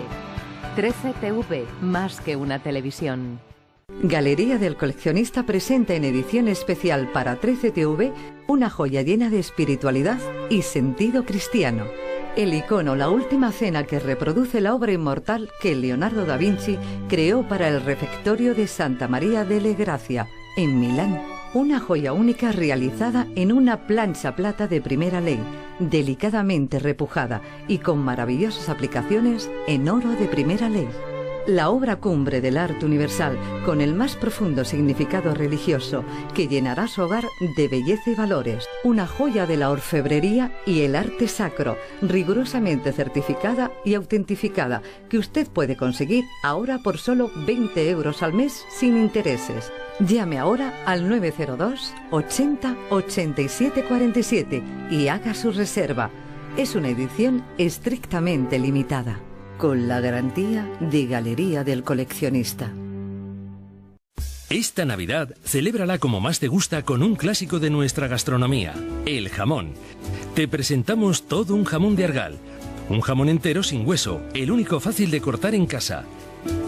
13TV, más que una televisión. Galería del Coleccionista presenta en edición especial para 13TV una joya llena de espiritualidad y sentido cristiano. El icono La Última Cena, que reproduce la obra inmortal que Leonardo da Vinci creó para el refectorio de Santa María delle Grazie, en Milán. Una joya única realizada en una plancha plata de primera ley, delicadamente repujada y con maravillosas aplicaciones en oro de primera ley. La obra cumbre del arte universal, con el más profundo significado religioso, que llenará su hogar de belleza y valores. Una joya de la orfebrería y el arte sacro, rigurosamente certificada y autentificada, que usted puede conseguir ahora por solo 20 euros al mes sin intereses. Llame ahora al 902 80 87 47 y haga su reserva. Es una edición estrictamente limitada, con la garantía de Galería del Coleccionista. Esta Navidad, celébrala como más te gusta con un clásico de nuestra gastronomía, el jamón. Te presentamos todo un jamón de Argal. Un jamón entero sin hueso, el único fácil de cortar en casa.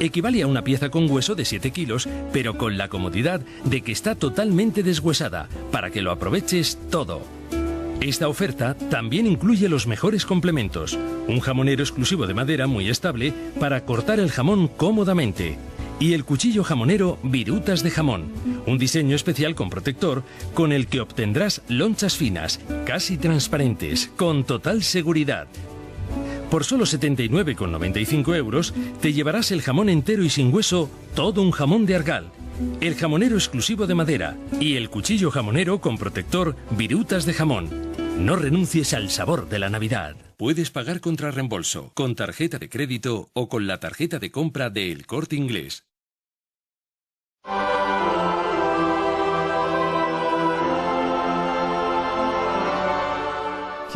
Equivale a una pieza con hueso de 7 kilos, pero con la comodidad de que está totalmente deshuesada, para que lo aproveches todo. Esta oferta también incluye los mejores complementos. Un jamonero exclusivo de madera muy estable para cortar el jamón cómodamente. Y el cuchillo jamonero Virutas de Jamón. Un diseño especial con protector con el que obtendrás lonchas finas, casi transparentes, con total seguridad. Por solo 79,95 euros te llevarás el jamón entero y sin hueso, todo un jamón de Argal. El jamonero exclusivo de madera y el cuchillo jamonero con protector Virutas de Jamón. No renuncies al sabor de la Navidad. Puedes pagar contra reembolso, con tarjeta de crédito o con la tarjeta de compra de El Corte Inglés.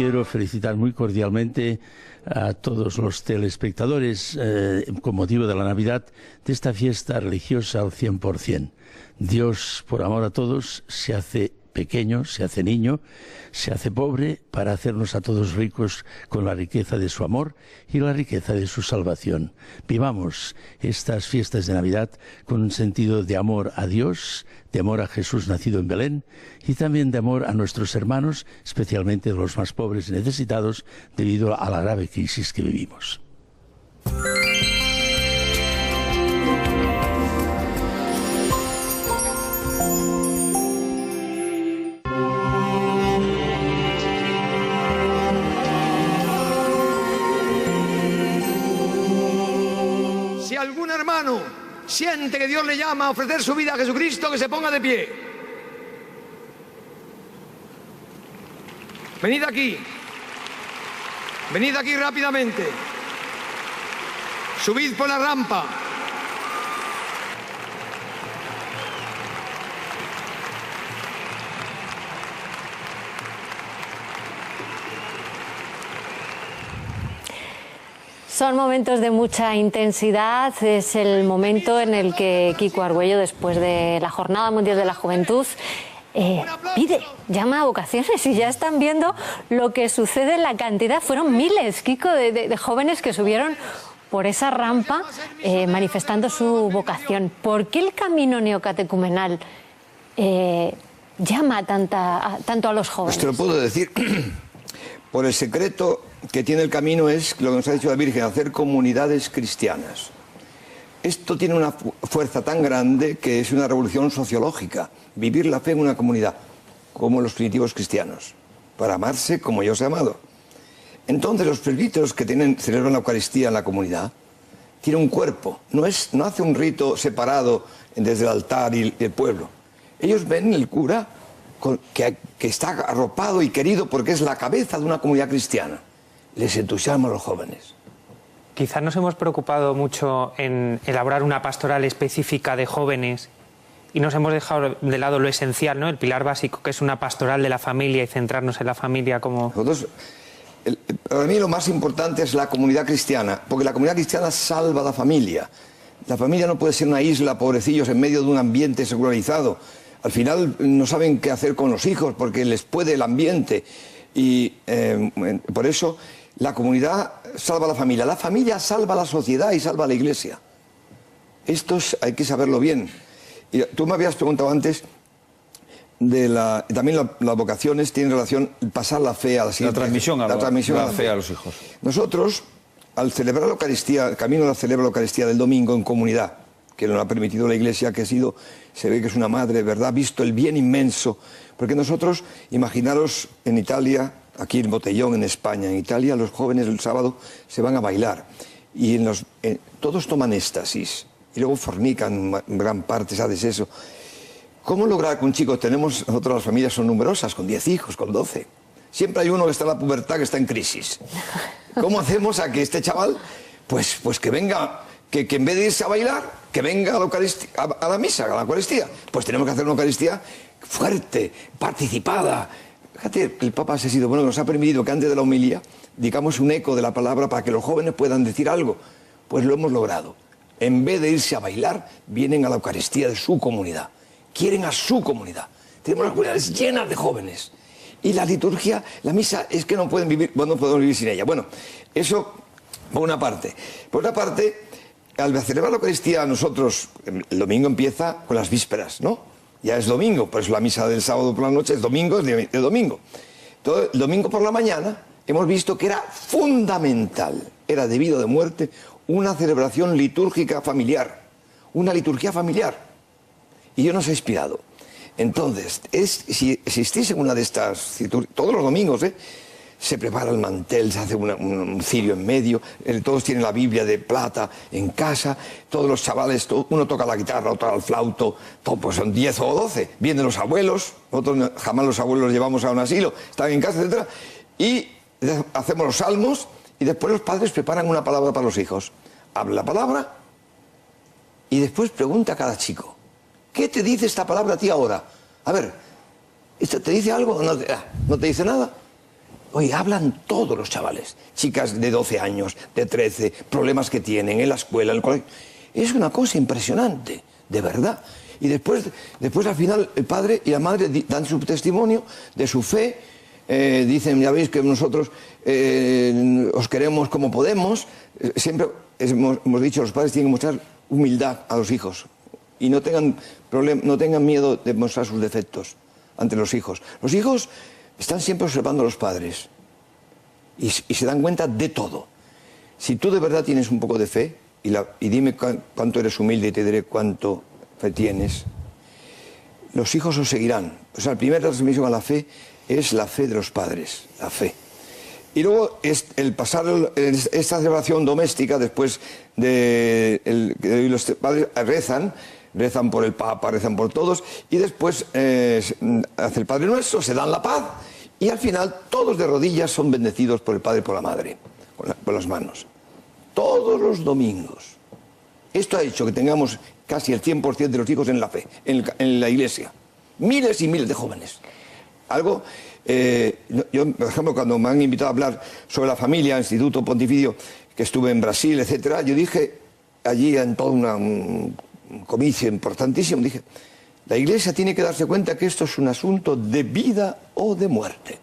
quiero felicitar muy cordialmente a todos los telespectadores con motivo de la Navidad de esta fiesta religiosa al 100%. Dios, por amor a todos, se hace pequeño, se hace niño, se hace pobre para hacernos a todos ricos con la riqueza de su amor y la riqueza de su salvación. Vivamos estas fiestas de Navidad con un sentido de amor a Dios, de amor a Jesús nacido en Belén y también de amor a nuestros hermanos, especialmente los más pobres y necesitados debido a la grave crisis que vivimos. Si algún hermano siente que Dios le llama a ofrecer su vida a Jesucristo, que se ponga de pie. Venid aquí. Venid aquí rápidamente. Subid por la rampa. Son momentos de mucha intensidad, es el momento en el que Kiko Argüello, después de la Jornada Mundial de la Juventud, llama a vocaciones y ya están viendo lo que sucede en la cantidad. Fueron miles, Kiko, de jóvenes que subieron por esa rampa manifestando su vocación. ¿Por qué el camino neocatecumenal llama tanto a los jóvenes? Pues te lo puedo decir. Por el secreto que tiene el camino es lo que nos ha dicho la Virgen, hacer comunidades cristianas. Esto tiene una fuerza tan grande que es una revolución sociológica. Vivir la fe en una comunidad, como los primitivos cristianos, para amarse como yo os he amado. Entonces los presbíteros que celebran la Eucaristía en la comunidad tienen un cuerpo, no hace un rito separado desde el altar y el pueblo. Ellos ven el cura que está arropado y querido porque es la cabeza de una comunidad cristiana. Les entusiasma a los jóvenes. Quizás nos hemos preocupado mucho en elaborar una pastoral específica de jóvenes y nos hemos dejado de lado lo esencial, ¿no? El pilar básico, que es una pastoral de la familia y centrarnos en la familia como... Para mí lo más importante es la comunidad cristiana, porque la comunidad cristiana salva a la familia. La familia no puede ser una isla, pobrecillos, en medio de un ambiente secularizado. Al final no saben qué hacer con los hijos porque les puede el ambiente. Y por eso la comunidad salva a la familia salva a la sociedad y salva a la iglesia. Esto hay que saberlo bien. Y tú me habías preguntado antes también las vocaciones tienen relación pasar la fe a la siguiente. La transmisión a la fe a los hijos. Nosotros, al celebrar la Eucaristía, el camino a celebrar la Eucaristía del domingo en comunidad, que nos ha permitido la Iglesia, se ve que es una madre, ¿verdad? Visto el bien inmenso. Porque nosotros, imaginaros en Italia, aquí en Botellón, en España, en Italia, los jóvenes el sábado se van a bailar. Y todos toman éxtasis. Y luego fornican, en gran parte, ¿sabes eso? ¿Cómo lograr que un chico nosotros las familias son numerosas, con 10 hijos, con 12? Siempre hay uno que está en la pubertad, que está en crisis. ¿Cómo hacemos a que este chaval, pues que venga... Que en vez de irse a bailar, que venga a la misa, a la Eucaristía? Pues tenemos que hacer una Eucaristía fuerte, participada. Fíjate, el Papa ha sido bueno, nos ha permitido que antes de la homilía digamos un eco de la palabra para que los jóvenes puedan decir algo. Pues lo hemos logrado. En vez de irse a bailar, vienen a la Eucaristía de su comunidad. Quieren a su comunidad. Tenemos las comunidades llenas de jóvenes. Y la liturgia, la misa, es que no podemos vivir sin ella. Bueno, eso por una parte. Por otra parte, al celebrar la Eucaristía, nosotros, el domingo empieza con las vísperas, ¿no? Ya es domingo, por eso la misa del sábado por la noche es domingo, es de domingo. Entonces, el domingo por la mañana hemos visto que era fundamental, era debido de muerte, una celebración litúrgica familiar, una liturgia familiar. Y yo nos he inspirado. Entonces, si existís en una de estas, todos los domingos, se prepara el mantel, se hace un cirio en medio, todos tienen la Biblia de plata en casa, todos los chavales, uno toca la guitarra, otro al flauto, pues son 10 o 12, vienen los abuelos, nosotros jamás los abuelos los llevamos a un asilo, están en casa, etc. Y hacemos los salmos y después los padres preparan una palabra para los hijos. Habla la palabra y después pregunta a cada chico, ¿qué te dice esta palabra a ti ahora? A ver, ¿te dice algo o no te dice nada? Hoy hablan todos los chavales, chicas de 12 años, de 13, problemas que tienen en la escuela, en el colegio. Es una cosa impresionante, de verdad. Y después al final el padre y la madre dan su testimonio de su fe, dicen, ya veis que nosotros os queremos como podemos. Siempre hemos dicho, los padres tienen que mostrar humildad a los hijos y no tengan miedo de mostrar sus defectos ante los hijos. Los hijos están siempre observando a los padres y se dan cuenta de todo. Si tú de verdad tienes un poco de fe, y dime cuánto eres humilde y te diré cuánto fe tienes, los hijos os seguirán. O sea, la primera transmisión a la fe es la fe de los padres, la fe. Y luego el pasar esta celebración doméstica, después de los padres rezan por el Papa, rezan por todos, y después hace el Padre Nuestro, se dan la paz, y al final todos de rodillas son bendecidos por el Padre y por la Madre, por las manos. Todos los domingos. Esto ha hecho que tengamos casi el 100% de los hijos en la fe, en la iglesia. Miles y miles de jóvenes. Algo, yo, por ejemplo, cuando me han invitado a hablar sobre la familia, Instituto Pontificio, que estuve en Brasil, etcétera, yo dije allí en todo un comicio importantísimo, dije, la iglesia tiene que darse cuenta que esto es un asunto de vida o de muerte.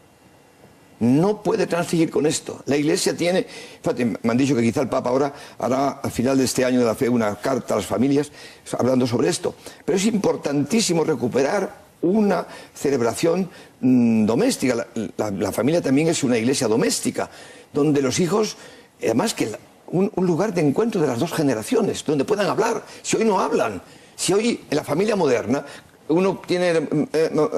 No puede transigir con esto. La Iglesia tiene... Fíjate, me han dicho que quizá el Papa ahora hará al final de este año de la fe una carta a las familias hablando sobre esto. Pero es importantísimo recuperar una celebración doméstica. La familia también es una iglesia doméstica, donde los hijos, además que un lugar de encuentro de las dos generaciones, donde puedan hablar. Si hoy no hablan, si hoy en la familia moderna uno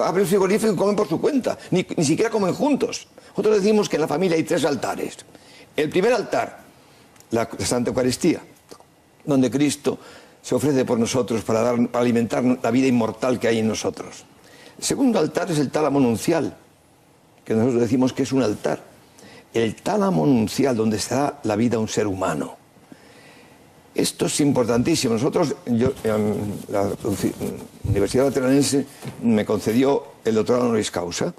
abre el frigorífico y comen por su cuenta, ni siquiera comen juntos. Nosotros decimos que en la familia hay 3 altares. El primer altar, la Santa Eucaristía, donde Cristo se ofrece por nosotros para alimentar la vida inmortal que hay en nosotros. El segundo altar es el tálamo nuncial, que nosotros decimos que es un altar. El tálamo nuncial, donde está la vida de un ser humano. Esto es importantísimo. La Universidad Lateranense me concedió el doctorado honoris causa,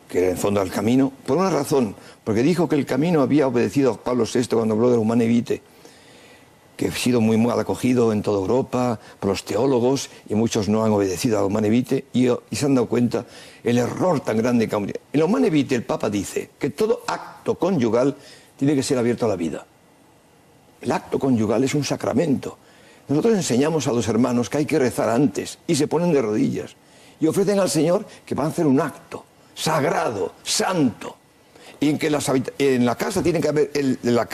que era en fondo al camino, por una razón, porque dijo que el camino había obedecido a Pablo VI cuando habló del Humane Vitae, que ha sido muy mal acogido en toda Europa por los teólogos, y muchos no han obedecido al Humane Vitae, y se han dado cuenta el error tan grande que ha cometido. En el Humane Vitae el Papa dice que todo acto conyugal tiene que ser abierto a la vida. El acto conyugal es un sacramento. Nosotros enseñamos a los hermanos que hay que rezar antes, y se ponen de rodillas, y ofrecen al Señor que van a hacer un acto sagrado, santo, y en la casa tiene que haber, la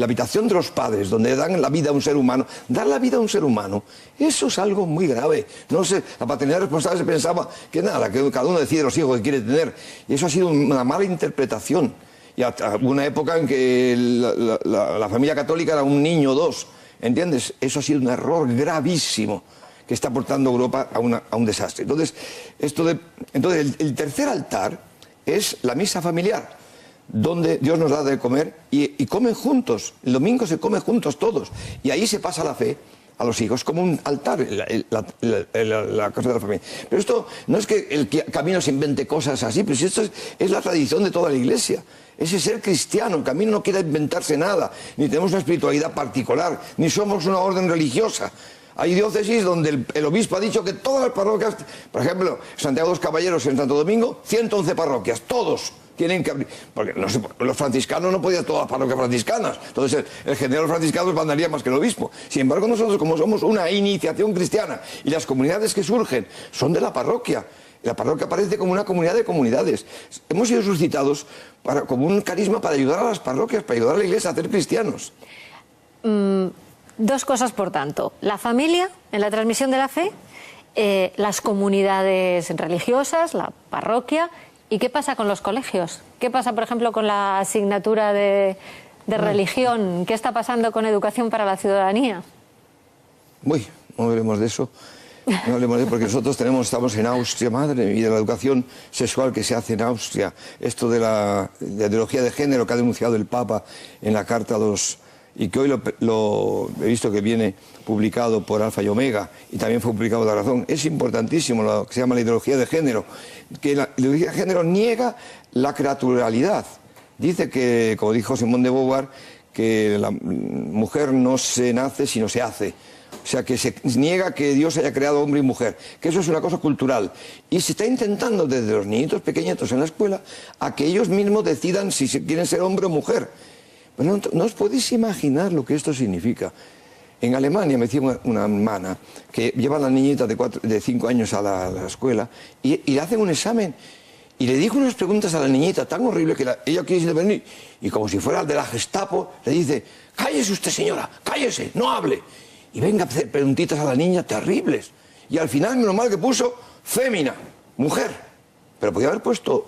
habitación de los padres, donde dan la vida a un ser humano. Dar la vida a un ser humano, eso es algo muy grave. No sé, la paternidad responsable se pensaba que nada, que cada uno decide los hijos que quiere tener, y eso ha sido una mala interpretación. Y hubo una época en que la familia católica era un niño o 2, ¿entiendes? Eso ha sido un error gravísimo que está portando Europa a un desastre. Entonces, el tercer altar es la misa familiar, donde Dios nos da de comer y comen juntos. El domingo se come juntos todos, y ahí se pasa la fe a los hijos como un altar, la cosa de la familia. Pero esto no es que el camino se invente cosas así, pero esto es la tradición de toda la Iglesia. Ese ser cristiano. El camino no quiere inventarse nada, ni tenemos una espiritualidad particular, ni somos una orden religiosa. Hay diócesis donde el obispo ha dicho que todas las parroquias, por ejemplo, Santiago de los Caballeros en Santo Domingo, 111 parroquias, todos tienen que abrir, porque no sé, los franciscanos no podían todas las parroquias franciscanas, entonces el general franciscano mandaría más que el obispo. Sin embargo, nosotros, como somos una iniciación cristiana y las comunidades que surgen son de la parroquia aparece como una comunidad de comunidades. Hemos sido suscitados como un carisma para ayudar a las parroquias, para ayudar a la Iglesia a ser cristianos. 2 cosas, por tanto. La familia, en la transmisión de la fe, las comunidades religiosas, la parroquia. ¿Y qué pasa con los colegios? ¿Qué pasa, por ejemplo, con la asignatura de religión? ¿Qué está pasando con educación para la ciudadanía? Uy, no hablemos de eso. No hablemos de eso porque nosotros estamos en Austria, madre, y de la educación sexual que se hace en Austria. Esto de la ideología de género que ha denunciado el Papa en la carta a los... y que hoy lo he visto que viene publicado por Alfa y Omega, y también fue publicado por La Razón. Es importantísimo lo que se llama la ideología de género, que la ideología de género niega la creaturalidad. Dice que, como dijo Simone de Beauvoir, que la mujer no se nace sino se hace. O sea, que se niega que Dios haya creado hombre y mujer, que eso es una cosa cultural. Y se está intentando desde los niñitos pequeñitos en la escuela a que ellos mismos decidan si quieren ser hombre o mujer. Bueno, no os podéis imaginar lo que esto significa. En Alemania me decía una hermana que lleva a la niñita de 5 años a la escuela y le hacen un examen. Y le dijo unas preguntas a la niñita tan horribles que ella quiere intervenir. Y como si fuera de la Gestapo, le dice: cállese usted, señora, cállese, no hable. Y venga a hacer preguntitas a la niña terribles. Y al final, menos mal que puso fémina, mujer. Pero podía haber puesto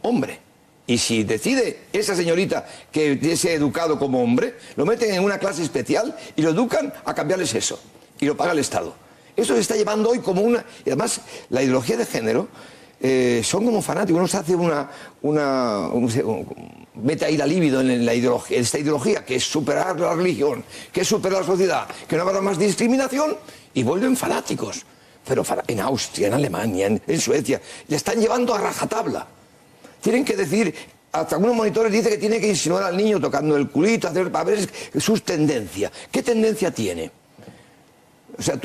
hombre. Y si decide esa señorita que sea educado como hombre, lo meten en una clase especial y lo educan a cambiarles eso. Y lo paga el Estado. Esto se está llevando hoy como una... Y además, la ideología de género son como fanáticos. Uno se hace mete ahí la libido en la ideología, esta ideología que es superar la religión, que es superar la sociedad, que no habrá más discriminación, y vuelven fanáticos. Pero en Austria, en Alemania, en Suecia, le están llevando a rajatabla. Tienen que decir, hasta algunos monitores dicen que tiene que insinuar al niño tocando el culito, a ver sus tendencias. ¿Qué tendencia tiene? O sea,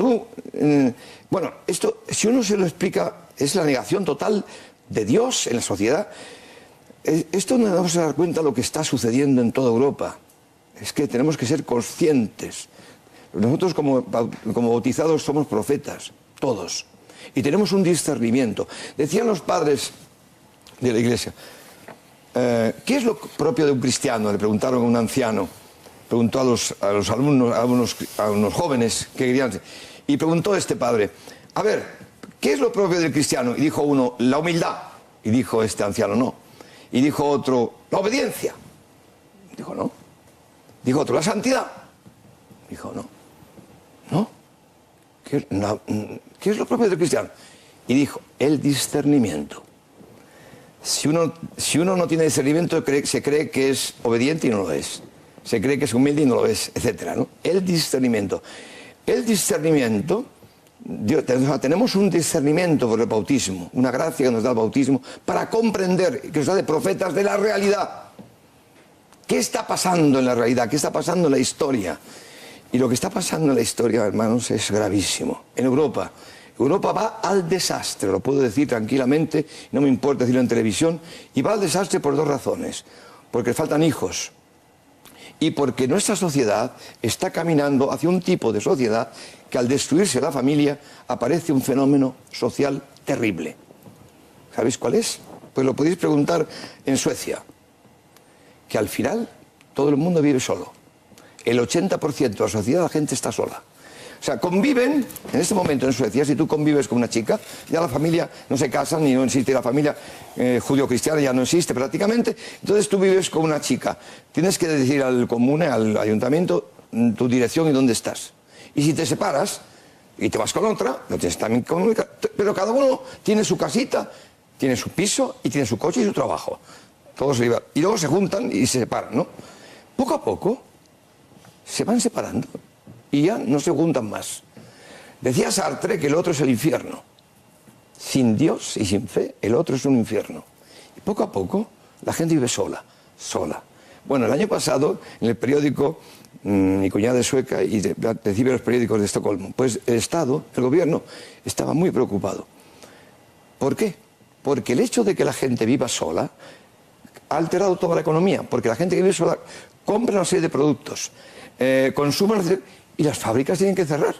bueno, esto, si uno se lo explica, es la negación total de Dios en la sociedad. Esto no nos vamos a dar cuenta de lo que está sucediendo en toda Europa. Es que tenemos que ser conscientes. Nosotros como bautizados somos profetas, todos. Y tenemos un discernimiento. Decían los padres de la Iglesia, ¿qué es lo propio de un cristiano? Le preguntaron a un anciano, preguntó a los alumnos, a unos jóvenes que querían ser. Y preguntó este padre, a ver, ¿qué es lo propio del cristiano? Y dijo uno, la humildad. Y dijo este anciano, no. Y dijo otro, la obediencia. Dijo, no. Dijo otro, la santidad. Dijo, no. ¿No? ¿Qué es lo propio del cristiano? Y dijo, el discernimiento. Si uno no tiene discernimiento, se cree que es obediente y no lo es. Se cree que es humilde y no lo es, etcétera, ¿no? El discernimiento. El discernimiento, tenemos un discernimiento por el bautismo, una gracia que nos da el bautismo para comprender, que nos da de profetas de la realidad. ¿Qué está pasando en la realidad? ¿Qué está pasando en la historia? Y lo que está pasando en la historia, hermanos, es gravísimo. En Europa va al desastre, lo puedo decir tranquilamente, no me importa decirlo en televisión, y va al desastre por 2 razones. Porque faltan hijos y porque nuestra sociedad está caminando hacia un tipo de sociedad que al destruirse la familia aparece un fenómeno social terrible. ¿Sabéis cuál es? Pues lo podéis preguntar en Suecia, que al final todo el mundo vive solo. El 80% de la sociedad, la gente está sola. O sea, conviven, en este momento en Suecia, si tú convives con una chica, ya la familia no se casan y no existe la familia judío-cristiana, ya no existe prácticamente. Entonces tú vives con una chica. Tienes que decir al comune, al ayuntamiento, tu dirección y dónde estás. Y si te separas y te vas con otra, no tienes también comunicar. Pero cada uno tiene su casita, tiene su piso y tiene su coche y su trabajo. Todos se llevan. Y luego se juntan y se separan, ¿no? Poco a poco se van separando. Y ya no se juntan más. Decía Sartre que el otro es el infierno. Sin Dios y sin fe, el otro es un infierno. Y poco a poco la gente vive sola. Bueno, el año pasado, en el periódico, mi cuñada es sueca y recibe los periódicos de Estocolmo, pues el Estado, el gobierno, estaba muy preocupado. ¿Por qué? Porque el hecho de que la gente viva sola ha alterado toda la economía, porque la gente que vive sola compra una serie de productos, consume una serie... Y las fábricas tienen que cerrar.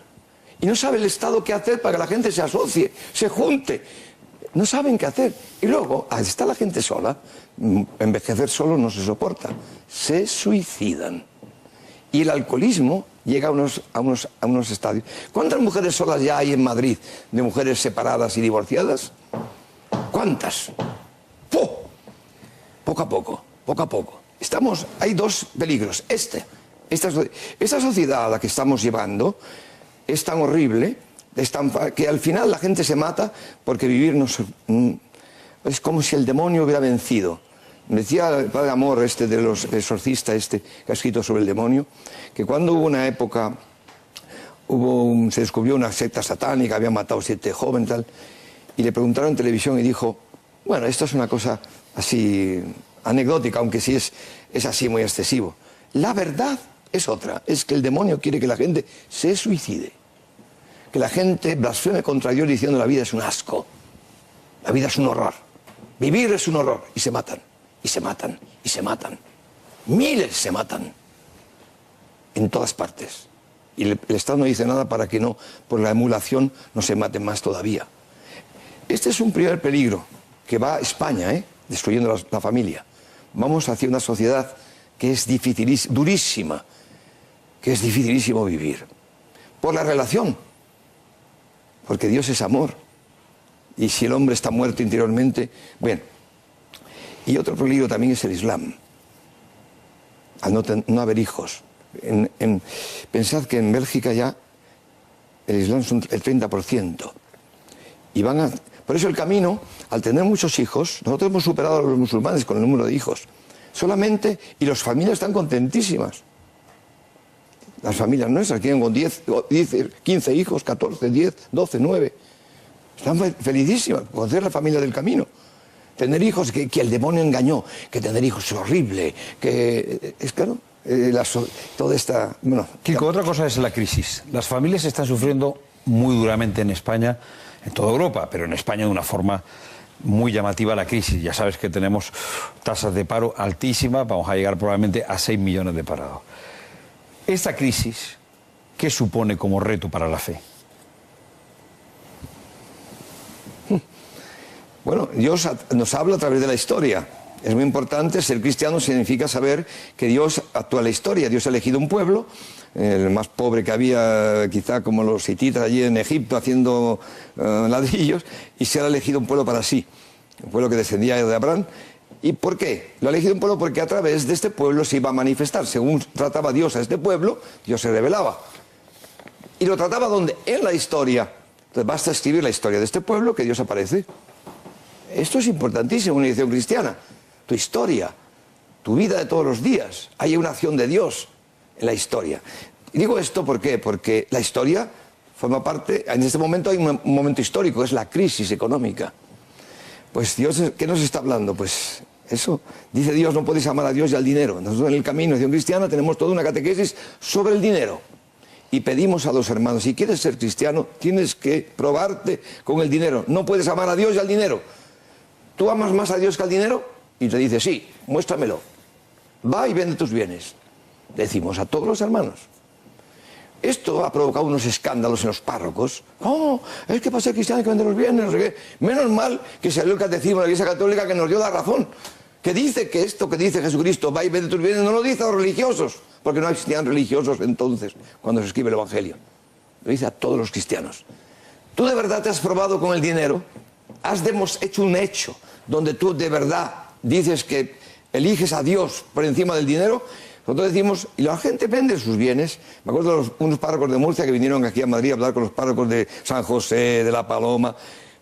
Y no sabe el Estado qué hacer para que la gente se asocie, se junte. No saben qué hacer. Y luego, al estar la gente sola, envejecer solo no se soporta. Se suicidan. Y el alcoholismo llega a unos estadios. ¿Cuántas mujeres solas ya hay en Madrid de mujeres separadas y divorciadas? ¿Cuántas? ¡Pum! Poco a poco. Hay 2 peligros. Esta sociedad a la que estamos llevando es tan horrible, que al final la gente se mata porque vivir es como si el demonio hubiera vencido. Me decía el padre Amor, de los exorcistas, que ha escrito sobre el demonio, que cuando hubo una época, se descubrió una secta satánica, habían matado 7 jóvenes y le preguntaron en televisión y dijo, bueno, esto es una cosa así anecdótica, aunque sí es así muy excesivo. La verdad es otra, es que el demonio quiere que la gente se suicide, que la gente blasfeme contra Dios diciendo la vida es un asco, la vida es un horror, vivir es un horror, y se matan, y se matan, y se matan. Miles se matan en todas partes. Y el Estado no dice nada para que no, por la emulación, no se maten más todavía. Este es un primer peligro que va a España, destruyendo la familia. Vamos hacia una sociedad que es durísima, que es dificilísimo vivir. Por la relación, porque Dios es amor. Y si el hombre está muerto interiormente, bueno. Y otro peligro también es el Islam. Al no haber hijos. Pensad que en Bélgica ya el Islam es el 30%. Y por eso el camino, al tener muchos hijos, nosotros hemos superado a los musulmanes con el número de hijos. Solamente, y las familias están contentísimas. Las familias nuestras quieren con 10, 15 hijos, 14, 10, 12, 9. Están felicísimas con ser la familia del camino. Tener hijos que el demonio engañó, que tener hijos es horrible, que es claro, toda esta... Bueno, Kiko, otra cosa es la crisis. Las familias están sufriendo muy duramente en España, en toda Europa, pero en España de una forma muy llamativa la crisis. Ya sabes que tenemos tasas de paro altísimas, vamos a llegar probablemente a 6 millones de parados. Esta crisis, ¿qué supone como reto para la fe? Bueno, Dios nos habla a través de la historia. Es muy importante, ser cristiano significa saber que Dios actúa en la historia. Dios ha elegido un pueblo, el más pobre que había, quizá como los hititas allí en Egipto haciendo ladrillos, y se ha elegido un pueblo para sí, un pueblo que descendía de Abraham. ¿Y por qué? Lo ha elegido un pueblo porque a través de este pueblo se iba a manifestar. Según trataba Dios a este pueblo, Dios se revelaba. Y lo trataba ¿dónde? En la historia. Entonces basta escribir la historia de este pueblo que Dios aparece. Esto es importantísimo en una edición cristiana. Tu historia, tu vida de todos los días. Hay una acción de Dios en la historia. Y digo esto ¿por qué? Porque la historia forma parte... En este momento hay un momento histórico, es la crisis económica. Pues Dios, ¿qué nos está hablando? Pues eso, dice Dios, no podéis amar a Dios y al dinero. Nosotros en el camino de acción cristiana tenemos toda una catequesis sobre el dinero. Y pedimos a los hermanos, si quieres ser cristiano, tienes que probarte con el dinero. No puedes amar a Dios y al dinero. ¿Tú amas más a Dios que al dinero? Y te dice, sí, muéstramelo. Va y vende tus bienes. Decimos a todos los hermanos. Esto ha provocado unos escándalos en los párrocos. Oh, es que para ser cristiano hay que vender los bienes, no sé qué. Menos mal que salió el catecismo de la Iglesia Católica que nos dio la razón. Que dice que esto que dice Jesucristo, va y vende tus bienes, no lo dice a los religiosos. Porque no existían religiosos entonces, cuando se escribe el Evangelio. Lo dice a todos los cristianos. ¿Tú de verdad te has probado con el dinero? Hemos hecho un hecho donde tú de verdad dices que eliges a Dios por encima del dinero. Nosotros decimos, y la gente vende sus bienes. Me acuerdo de unos párrocos de Murcia que vinieron aquí a Madrid a hablar con los párrocos de San José, de La Paloma,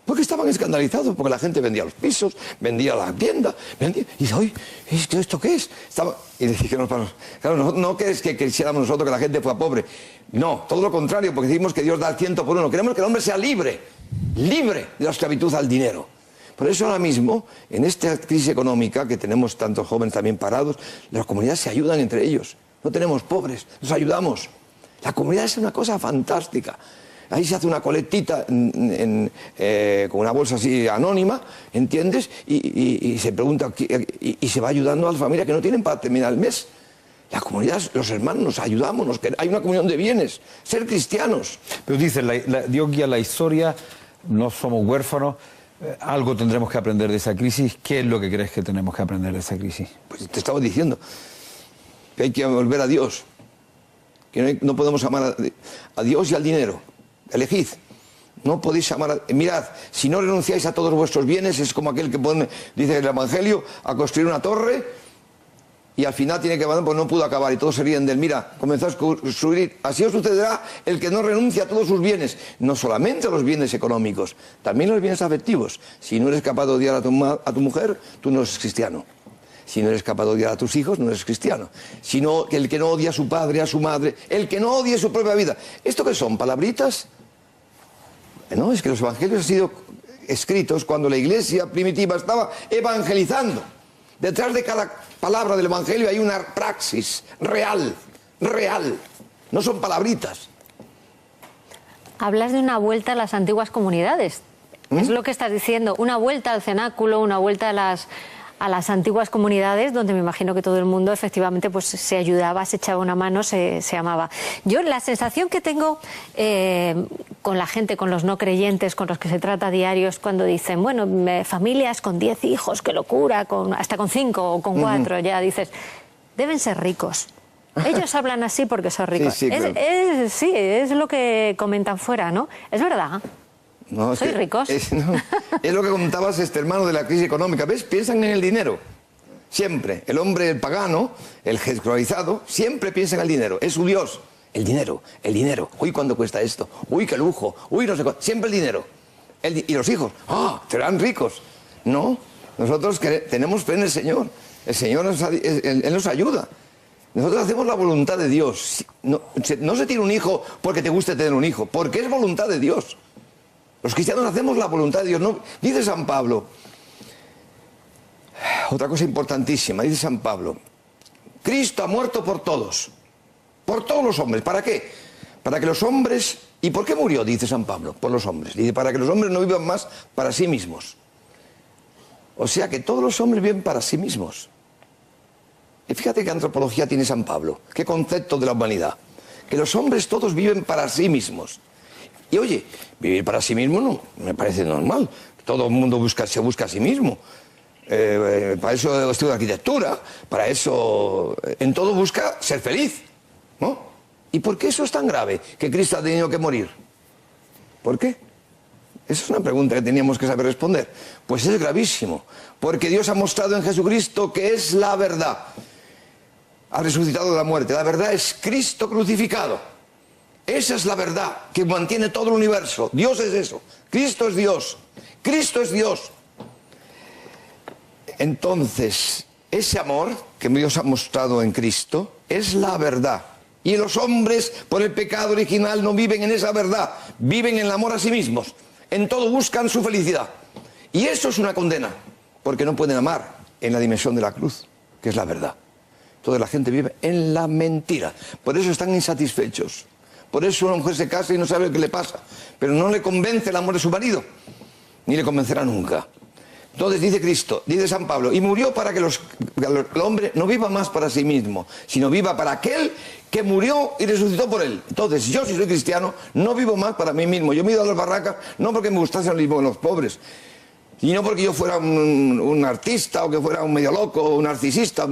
porque estaban escandalizados, porque la gente vendía los pisos, vendía la tienda, vendía, y dice, oye, ¿esto qué es? Y le dijeron los párrocos, claro, no que quisiéramos nosotros que la gente fuera pobre, no, todo lo contrario, porque decimos que Dios da el 100 por 1, queremos que el hombre sea libre de la esclavitud al dinero. Por eso ahora mismo, en esta crisis económica, que tenemos tantos jóvenes también parados, las comunidades se ayudan entre ellos. No tenemos pobres, nos ayudamos. La comunidad es una cosa fantástica. Ahí se hace una colectita con una bolsa así anónima, ¿entiendes? Y se pregunta, y se va ayudando a las familias que no tienen para terminar el mes. La comunidad, los hermanos, nos ayudamos, hay una comunión de bienes, ser cristianos. Pero dices, Dios guía la historia, no somos huérfanos. Algo tendremos que aprender de esa crisis. ¿Qué es lo que crees que tenemos que aprender de esa crisis? Pues te estaba diciendo que hay que volver a Dios, que no podemos amar a Dios y al dinero. Elegid. No podéis amar mirad, si no renunciáis a todos vuestros bienes, es como aquel que pone, dice el Evangelio, a construir una torre y al final tiene que abandonar porque no pudo acabar y todos se ríen de él. Mira, comenzó a construir. Así os sucederá el que no renuncia a todos sus bienes, no solamente a los bienes económicos, también a los bienes afectivos. Si no eres capaz de odiar a tu mujer, tú no eres cristiano. Si no eres capaz de odiar a tus hijos, no eres cristiano. Sino que el que no odia a su padre, a su madre, el que no odie su propia vida. ¿Esto qué son? ¿Palabritas? No, es que los evangelios han sido escritos cuando la iglesia primitiva estaba evangelizando. Detrás de cada palabra del Evangelio hay una praxis real, real. No son palabritas. Hablas de una vuelta a las antiguas comunidades. Es lo que estás diciendo, una vuelta al cenáculo, una vuelta a las antiguas comunidades, donde me imagino que todo el mundo efectivamente pues se ayudaba, se echaba una mano, se amaba. Yo la sensación que tengo con la gente, con los no creyentes, con los que se trata a diario, es cuando dicen, bueno, familias con 10 hijos, qué locura, hasta con 5 o con 4, ya dices, deben ser ricos. Ellos hablan así porque son ricos. Sí, claro. Es lo que comentan fuera, ¿no? Es verdad. No, ¿Sois ricos? Es lo que contabas, hermano, de la crisis económica. ¿Ves? Piensan en el dinero. Siempre. El hombre, el pagano, el esclavizado, siempre piensa en el dinero. Es su Dios. El dinero, el dinero. Uy, ¿cuánto cuesta esto? Uy, qué lujo. Uy, no sé cuánto. Siempre el dinero. Y los hijos, serán ricos. No, nosotros tenemos fe en el Señor. El Señor Él nos ayuda. Nosotros hacemos la voluntad de Dios. No se tiene un hijo porque te guste tener un hijo, porque es voluntad de Dios. Los cristianos hacemos la voluntad de Dios. No, dice San Pablo, otra cosa importantísima, dice San Pablo, Cristo ha muerto por todos los hombres. ¿Para qué? Para que los hombres... ¿Y por qué murió? Dice San Pablo, por los hombres. Dice, para que los hombres no vivan más para sí mismos. O sea que todos los hombres viven para sí mismos. Y fíjate qué antropología tiene San Pablo, qué concepto de la humanidad. Que los hombres todos viven para sí mismos. Y oye, vivir para sí mismo no me parece normal. Todo el mundo se busca a sí mismo. Para eso estudio arquitectura, para eso en todo busca ser feliz, ¿no? ¿Y por qué eso es tan grave que Cristo ha tenido que morir? ¿Por qué? Esa es una pregunta que teníamos que saber responder. Pues es gravísimo, porque Dios ha mostrado en Jesucristo que es la verdad. Ha resucitado de la muerte. La verdad es Cristo crucificado. Esa es la verdad que mantiene todo el universo. Dios es eso. Cristo es Dios. Cristo es Dios. Entonces, ese amor que Dios ha mostrado en Cristo es la verdad. Y los hombres, por el pecado original, no viven en esa verdad. Viven en el amor a sí mismos. En todo buscan su felicidad. Y eso es una condena, porque no pueden amar en la dimensión de la cruz, que es la verdad. Toda la gente vive en la mentira. Por eso están insatisfechos. Por eso una mujer se casa y no sabe qué le pasa. Pero no le convence el amor de su marido. Ni le convencerá nunca. Entonces dice Cristo, dice San Pablo, y murió para que el hombre no viva más para sí mismo, sino viva para aquel que murió y resucitó por él. Entonces yo, si soy cristiano, no vivo más para mí mismo. Yo me he ido a las barracas no porque me gustase el mismo de los pobres, y no porque yo fuera un artista o que fuera un medio loco o un narcisista,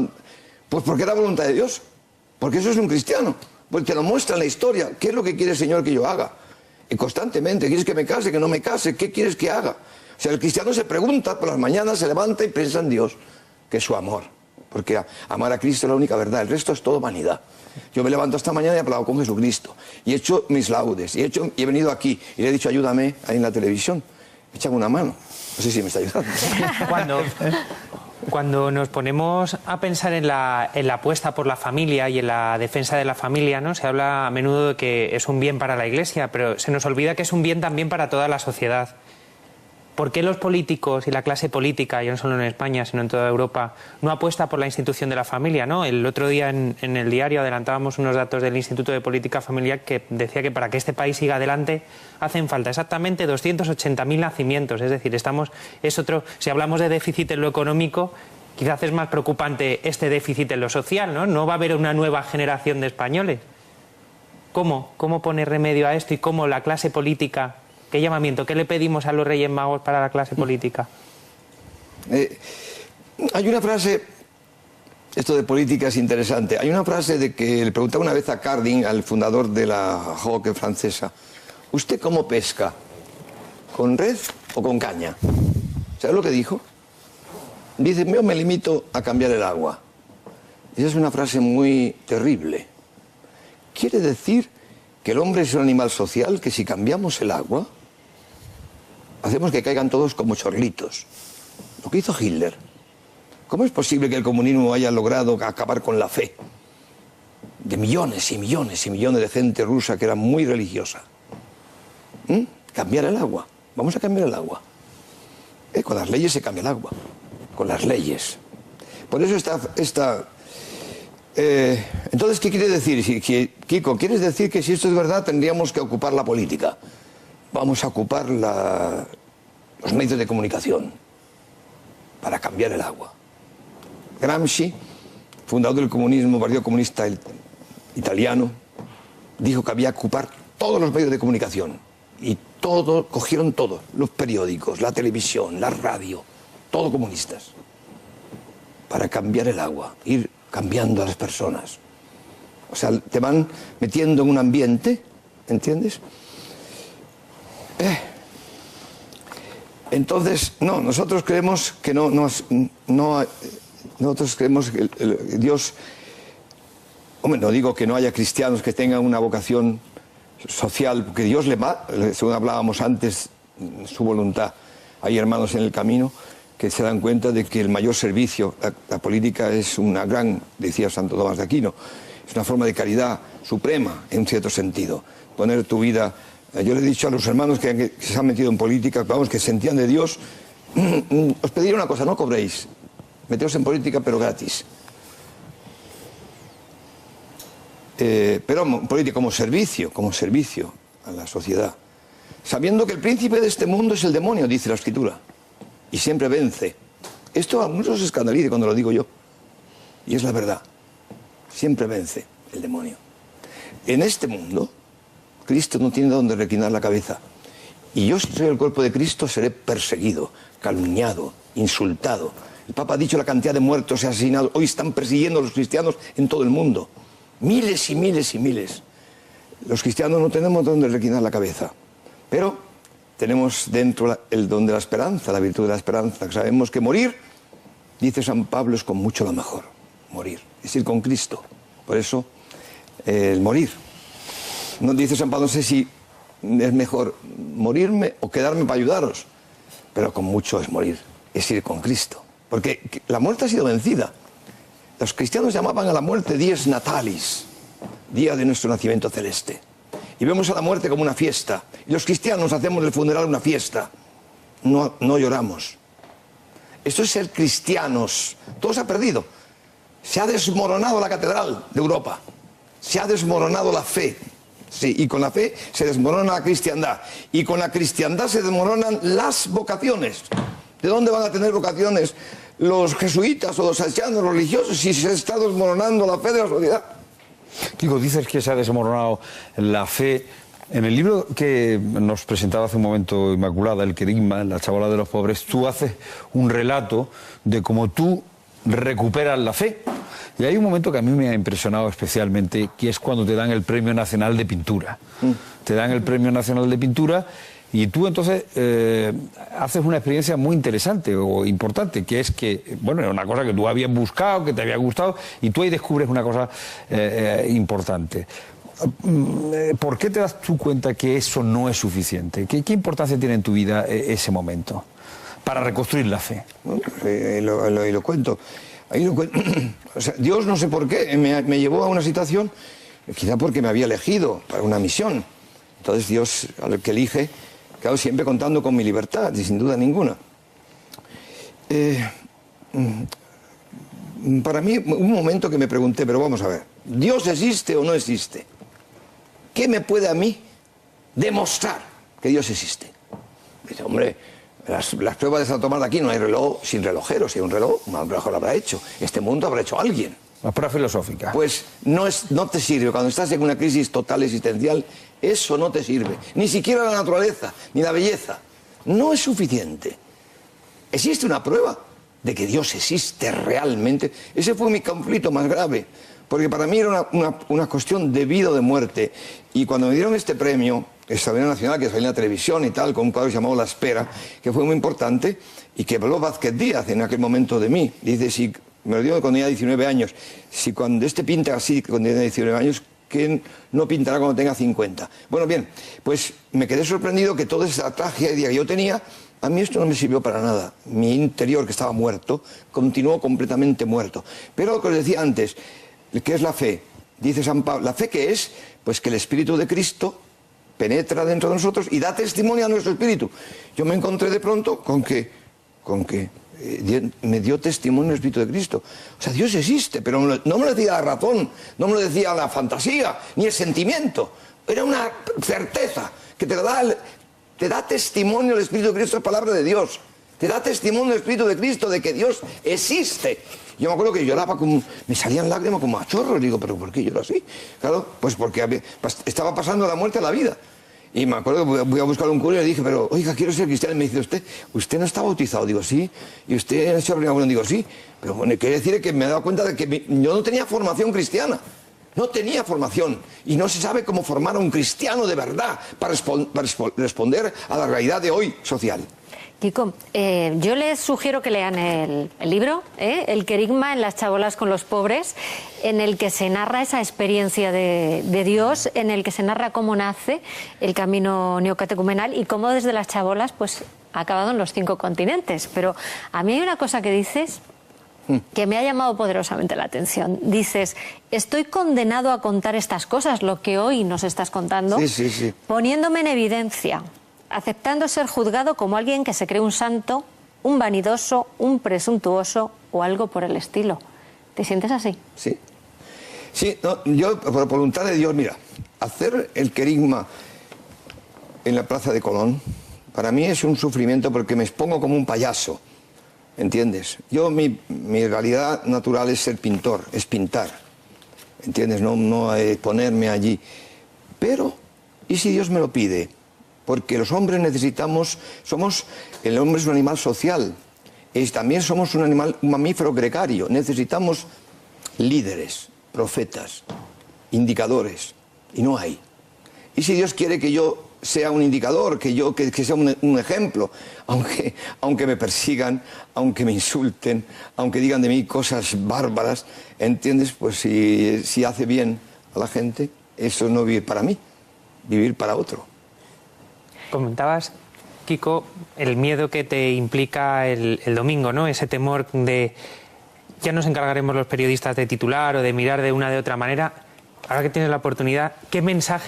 pues porque era voluntad de Dios. Porque eso es un cristiano. Porque te lo muestra en la historia. ¿Qué es lo que quiere el Señor que yo haga? Y constantemente, ¿quieres que me case, que no me case? ¿Qué quieres que haga? O sea, el cristiano se pregunta por las mañanas, se levanta y piensa en Dios, que es su amor. Porque amar a Cristo es la única verdad, el resto es todo vanidad. Yo me levanto esta mañana y he hablado con Jesucristo. Y he hecho mis laudes, y he venido aquí, y le he dicho, ayúdame ahí en la televisión. Échame una mano. No sé si me está ayudando. Cuando nos ponemos a pensar en la apuesta por la familia y en la defensa de la familia, ¿no? Se habla a menudo de que es un bien para la Iglesia, pero se nos olvida que es un bien también para toda la sociedad. ¿Por qué los políticos y la clase política, ya no solo en España, sino en toda Europa, no apuesta por la institución de la familia, ¿no? El otro día en el diario adelantábamos unos datos del Instituto de Política Familiar que decía que para que este país siga adelante hacen falta exactamente 280.000 nacimientos. Es decir, si hablamos de déficit en lo económico, quizás es más preocupante este déficit en lo social, ¿no? No va a haber una nueva generación de españoles. ¿Cómo poner remedio a esto y cómo la clase política... ¿Qué llamamiento? ¿Qué le pedimos a los Reyes Magos para la clase política? Hay una frase, esto de política es interesante, hay una frase de que le preguntaba una vez a Cardin, al fundador de la hockey francesa, ¿usted cómo pesca? ¿Con red o con caña? ¿Sabes lo que dijo? Dice, yo me limito a cambiar el agua. Esa es una frase muy terrible. Quiere decir que el hombre es un animal social, que si cambiamos el agua, hacemos que caigan todos como chorlitos. Lo que hizo Hitler. ¿Cómo es posible que el comunismo haya logrado acabar con la fe de millones y millones y millones de gente rusa que era muy religiosa? Cambiar el agua. Vamos a cambiar el agua. Con las leyes se cambia el agua. Con las leyes. Por eso entonces, ¿qué quiere decir? Kiko, ¿quieres decir que si esto es verdad tendríamos que ocupar la política? Vamos a ocupar los medios de comunicación para cambiar el agua. Gramsci, fundador del comunismo, Partido Comunista Italiano, dijo que había que ocupar todos los medios de comunicación. Y cogieron todo, los periódicos, la televisión, la radio, todo comunistas, para cambiar el agua, ir cambiando a las personas. O sea, te van metiendo en un ambiente, ¿entiendes? Entonces, no, nosotros creemos que nosotros creemos que Dios, hombre, no digo que no haya cristianos que tengan una vocación social, porque Dios le va, según hablábamos antes, su voluntad. Hay hermanos en el camino que se dan cuenta de que el mayor servicio, la política es una gran, decía Santo Tomás de Aquino, es una forma de caridad suprema, en un cierto sentido. Poner tu vida... Yo le he dicho a los hermanos que se han metido en política, vamos, que sentían de Dios, os pediría una cosa, no cobréis, meteos en política pero gratis. Pero política como servicio a la sociedad. Sabiendo que el príncipe de este mundo es el demonio, dice la Escritura. Y siempre vence. Esto a muchos se escandaliza cuando lo digo yo. Y es la verdad. Siempre vence el demonio. En este mundo, Cristo no tiene donde reclinar la cabeza. Y yo, si soy el cuerpo de Cristo, seré perseguido, calumniado, insultado. El Papa ha dicho la cantidad de muertos y asesinados. Hoy están persiguiendo a los cristianos en todo el mundo. Miles y miles y miles. Los cristianos no tenemos donde reclinar la cabeza. Pero tenemos dentro el don de la esperanza, la virtud de la esperanza. Sabemos que morir, dice San Pablo, es con mucho lo mejor. Morir, es ir con Cristo. Por eso, el morir. No dice San Pablo, no sé si es mejor morirme o quedarme para ayudaros. Pero con mucho es morir, es ir con Cristo. Porque la muerte ha sido vencida. Los cristianos llamaban a la muerte dies natalis, día de nuestro nacimiento celeste. Y vemos a la muerte como una fiesta. Y los cristianos hacemos del funeral una fiesta. No lloramos. Esto es ser cristianos. Todo se ha perdido. Se ha desmoronado la catedral de Europa. Se ha desmoronado la fe. Sí, y con la fe se desmorona la cristiandad. Y con la cristiandad se desmoronan las vocaciones. ¿De dónde van a tener vocaciones los jesuitas o los salesianos religiosos si se está desmoronando la fe de la sociedad? Kiko, dices que se ha desmoronado la fe. En el libro que nos presentaba hace un momento Inmaculada, El Querigma, la chavala de los pobres, tú haces un relato de cómo tú recuperas la fe. Y hay un momento que a mí me ha impresionado especialmente, que es cuando te dan el Premio Nacional de Pintura. Te dan el Premio Nacional de Pintura y tú entonces haces una experiencia muy interesante o importante, que es que, bueno, era una cosa que tú habías buscado, que te había gustado, y tú ahí descubres una cosa importante. ¿Por qué te das tú cuenta que eso no es suficiente? ¿Qué importancia tiene en tu vida ese momento para reconstruir la fe? Lo cuento. Ahí lo cuento. O sea, Dios, no sé por qué, me llevó a una situación, quizá porque me había elegido para una misión. Entonces Dios, al que elige, claro, siempre contando con mi libertad, y sin duda ninguna. Para mí, un momento que me pregunté, pero vamos a ver, ¿Dios existe o no existe? ¿Qué me puede a mí demostrar que Dios existe? Dice, hombre, las pruebas de Santo Tomás de Aquino, no hay reloj sin relojero. Si hay un reloj lo habrá hecho. Este mundo habrá hecho alguien. La prueba filosófica. Pues no te sirve. Cuando estás en una crisis total existencial, eso no te sirve. Ni siquiera la naturaleza, ni la belleza. No es suficiente. Existe una prueba de que Dios existe realmente. Ese fue mi conflicto más grave. Porque para mí era una cuestión de vida o de muerte. Y cuando me dieron este premio extraordinario nacional, que salió en la televisión y tal, con un cuadro llamado La Espera, que fue muy importante, y que habló Vázquez Díaz en aquel momento de mí. Dice, si me lo dio cuando tenía 19 años, si cuando este pinta así cuando tenía 19 años, ¿quién no pintará cuando tenga 50? Bueno, bien, pues me quedé sorprendido que toda esa tragedia que yo tenía, a mí esto no me sirvió para nada. Mi interior, que estaba muerto, continuó completamente muerto. Pero lo que os decía antes, ¿qué es la fe? Dice San Pablo, ¿la fe qué es? Pues que el Espíritu de Cristo penetra dentro de nosotros y da testimonio a nuestro espíritu. Yo me encontré de pronto con que me dio testimonio el Espíritu de Cristo. O sea, Dios existe, pero no me lo decía la razón, no me lo decía la fantasía, ni el sentimiento. Era una certeza que te da testimonio el Espíritu de Cristo, es palabra de Dios. Te da testimonio el Espíritu de Cristo de que Dios existe. Yo me acuerdo que lloraba, me salían lágrimas como a chorros. Digo, ¿pero por qué lloro así? Claro, pues porque estaba pasando la muerte a la vida. Y me acuerdo que voy a buscar un cura y le dije, pero oiga, quiero ser cristiano. Y me dice, ¿usted no está bautizado? Digo, sí. ¿Y usted ha hecho la primera comunión? Digo, sí. Pero bueno, quiere decir que me he dado cuenta de que yo no tenía formación cristiana. No tenía formación. Y no se sabe cómo formar a un cristiano de verdad para responder a la realidad de hoy social. Kiko, yo les sugiero que lean el libro, El querigma en las chabolas con los pobres, en el que se narra esa experiencia de Dios, en el que se narra cómo nace el camino neocatecumenal y cómo desde las chabolas pues, ha acabado en los 5 continentes. Pero a mí hay una cosa que dices que me ha llamado poderosamente la atención. Dices, estoy condenado a contar estas cosas, lo que hoy nos estás contando, sí. Poniéndome en evidencia, aceptando ser juzgado como alguien que se cree un santo, un vanidoso, un presuntuoso o algo por el estilo. ¿Te sientes así? Sí. Sí, no, yo, por voluntad de Dios, mira, hacer el querigma en la Plaza de Colón, para mí es un sufrimiento porque me expongo como un payaso, ¿entiendes? Yo, mi realidad natural es ser pintor, es pintar, ¿entiendes? No ponerme allí. Pero, ¿y si Dios me lo pide? Porque los hombres el hombre es un animal social, también somos un mamífero gregario, necesitamos líderes, profetas, indicadores, y no hay. Y si Dios quiere que yo sea un indicador, que sea un ejemplo, aunque me persigan, aunque me insulten, aunque digan de mí cosas bárbaras, ¿entiendes? Pues si hace bien a la gente, eso no vivir para mí, vivir para otro. Comentabas, Kiko, el miedo que te implica el domingo, ¿no? Ese temor de ya nos encargaremos los periodistas de titular o de mirar de una de otra manera. Ahora que tienes la oportunidad, ¿qué mensaje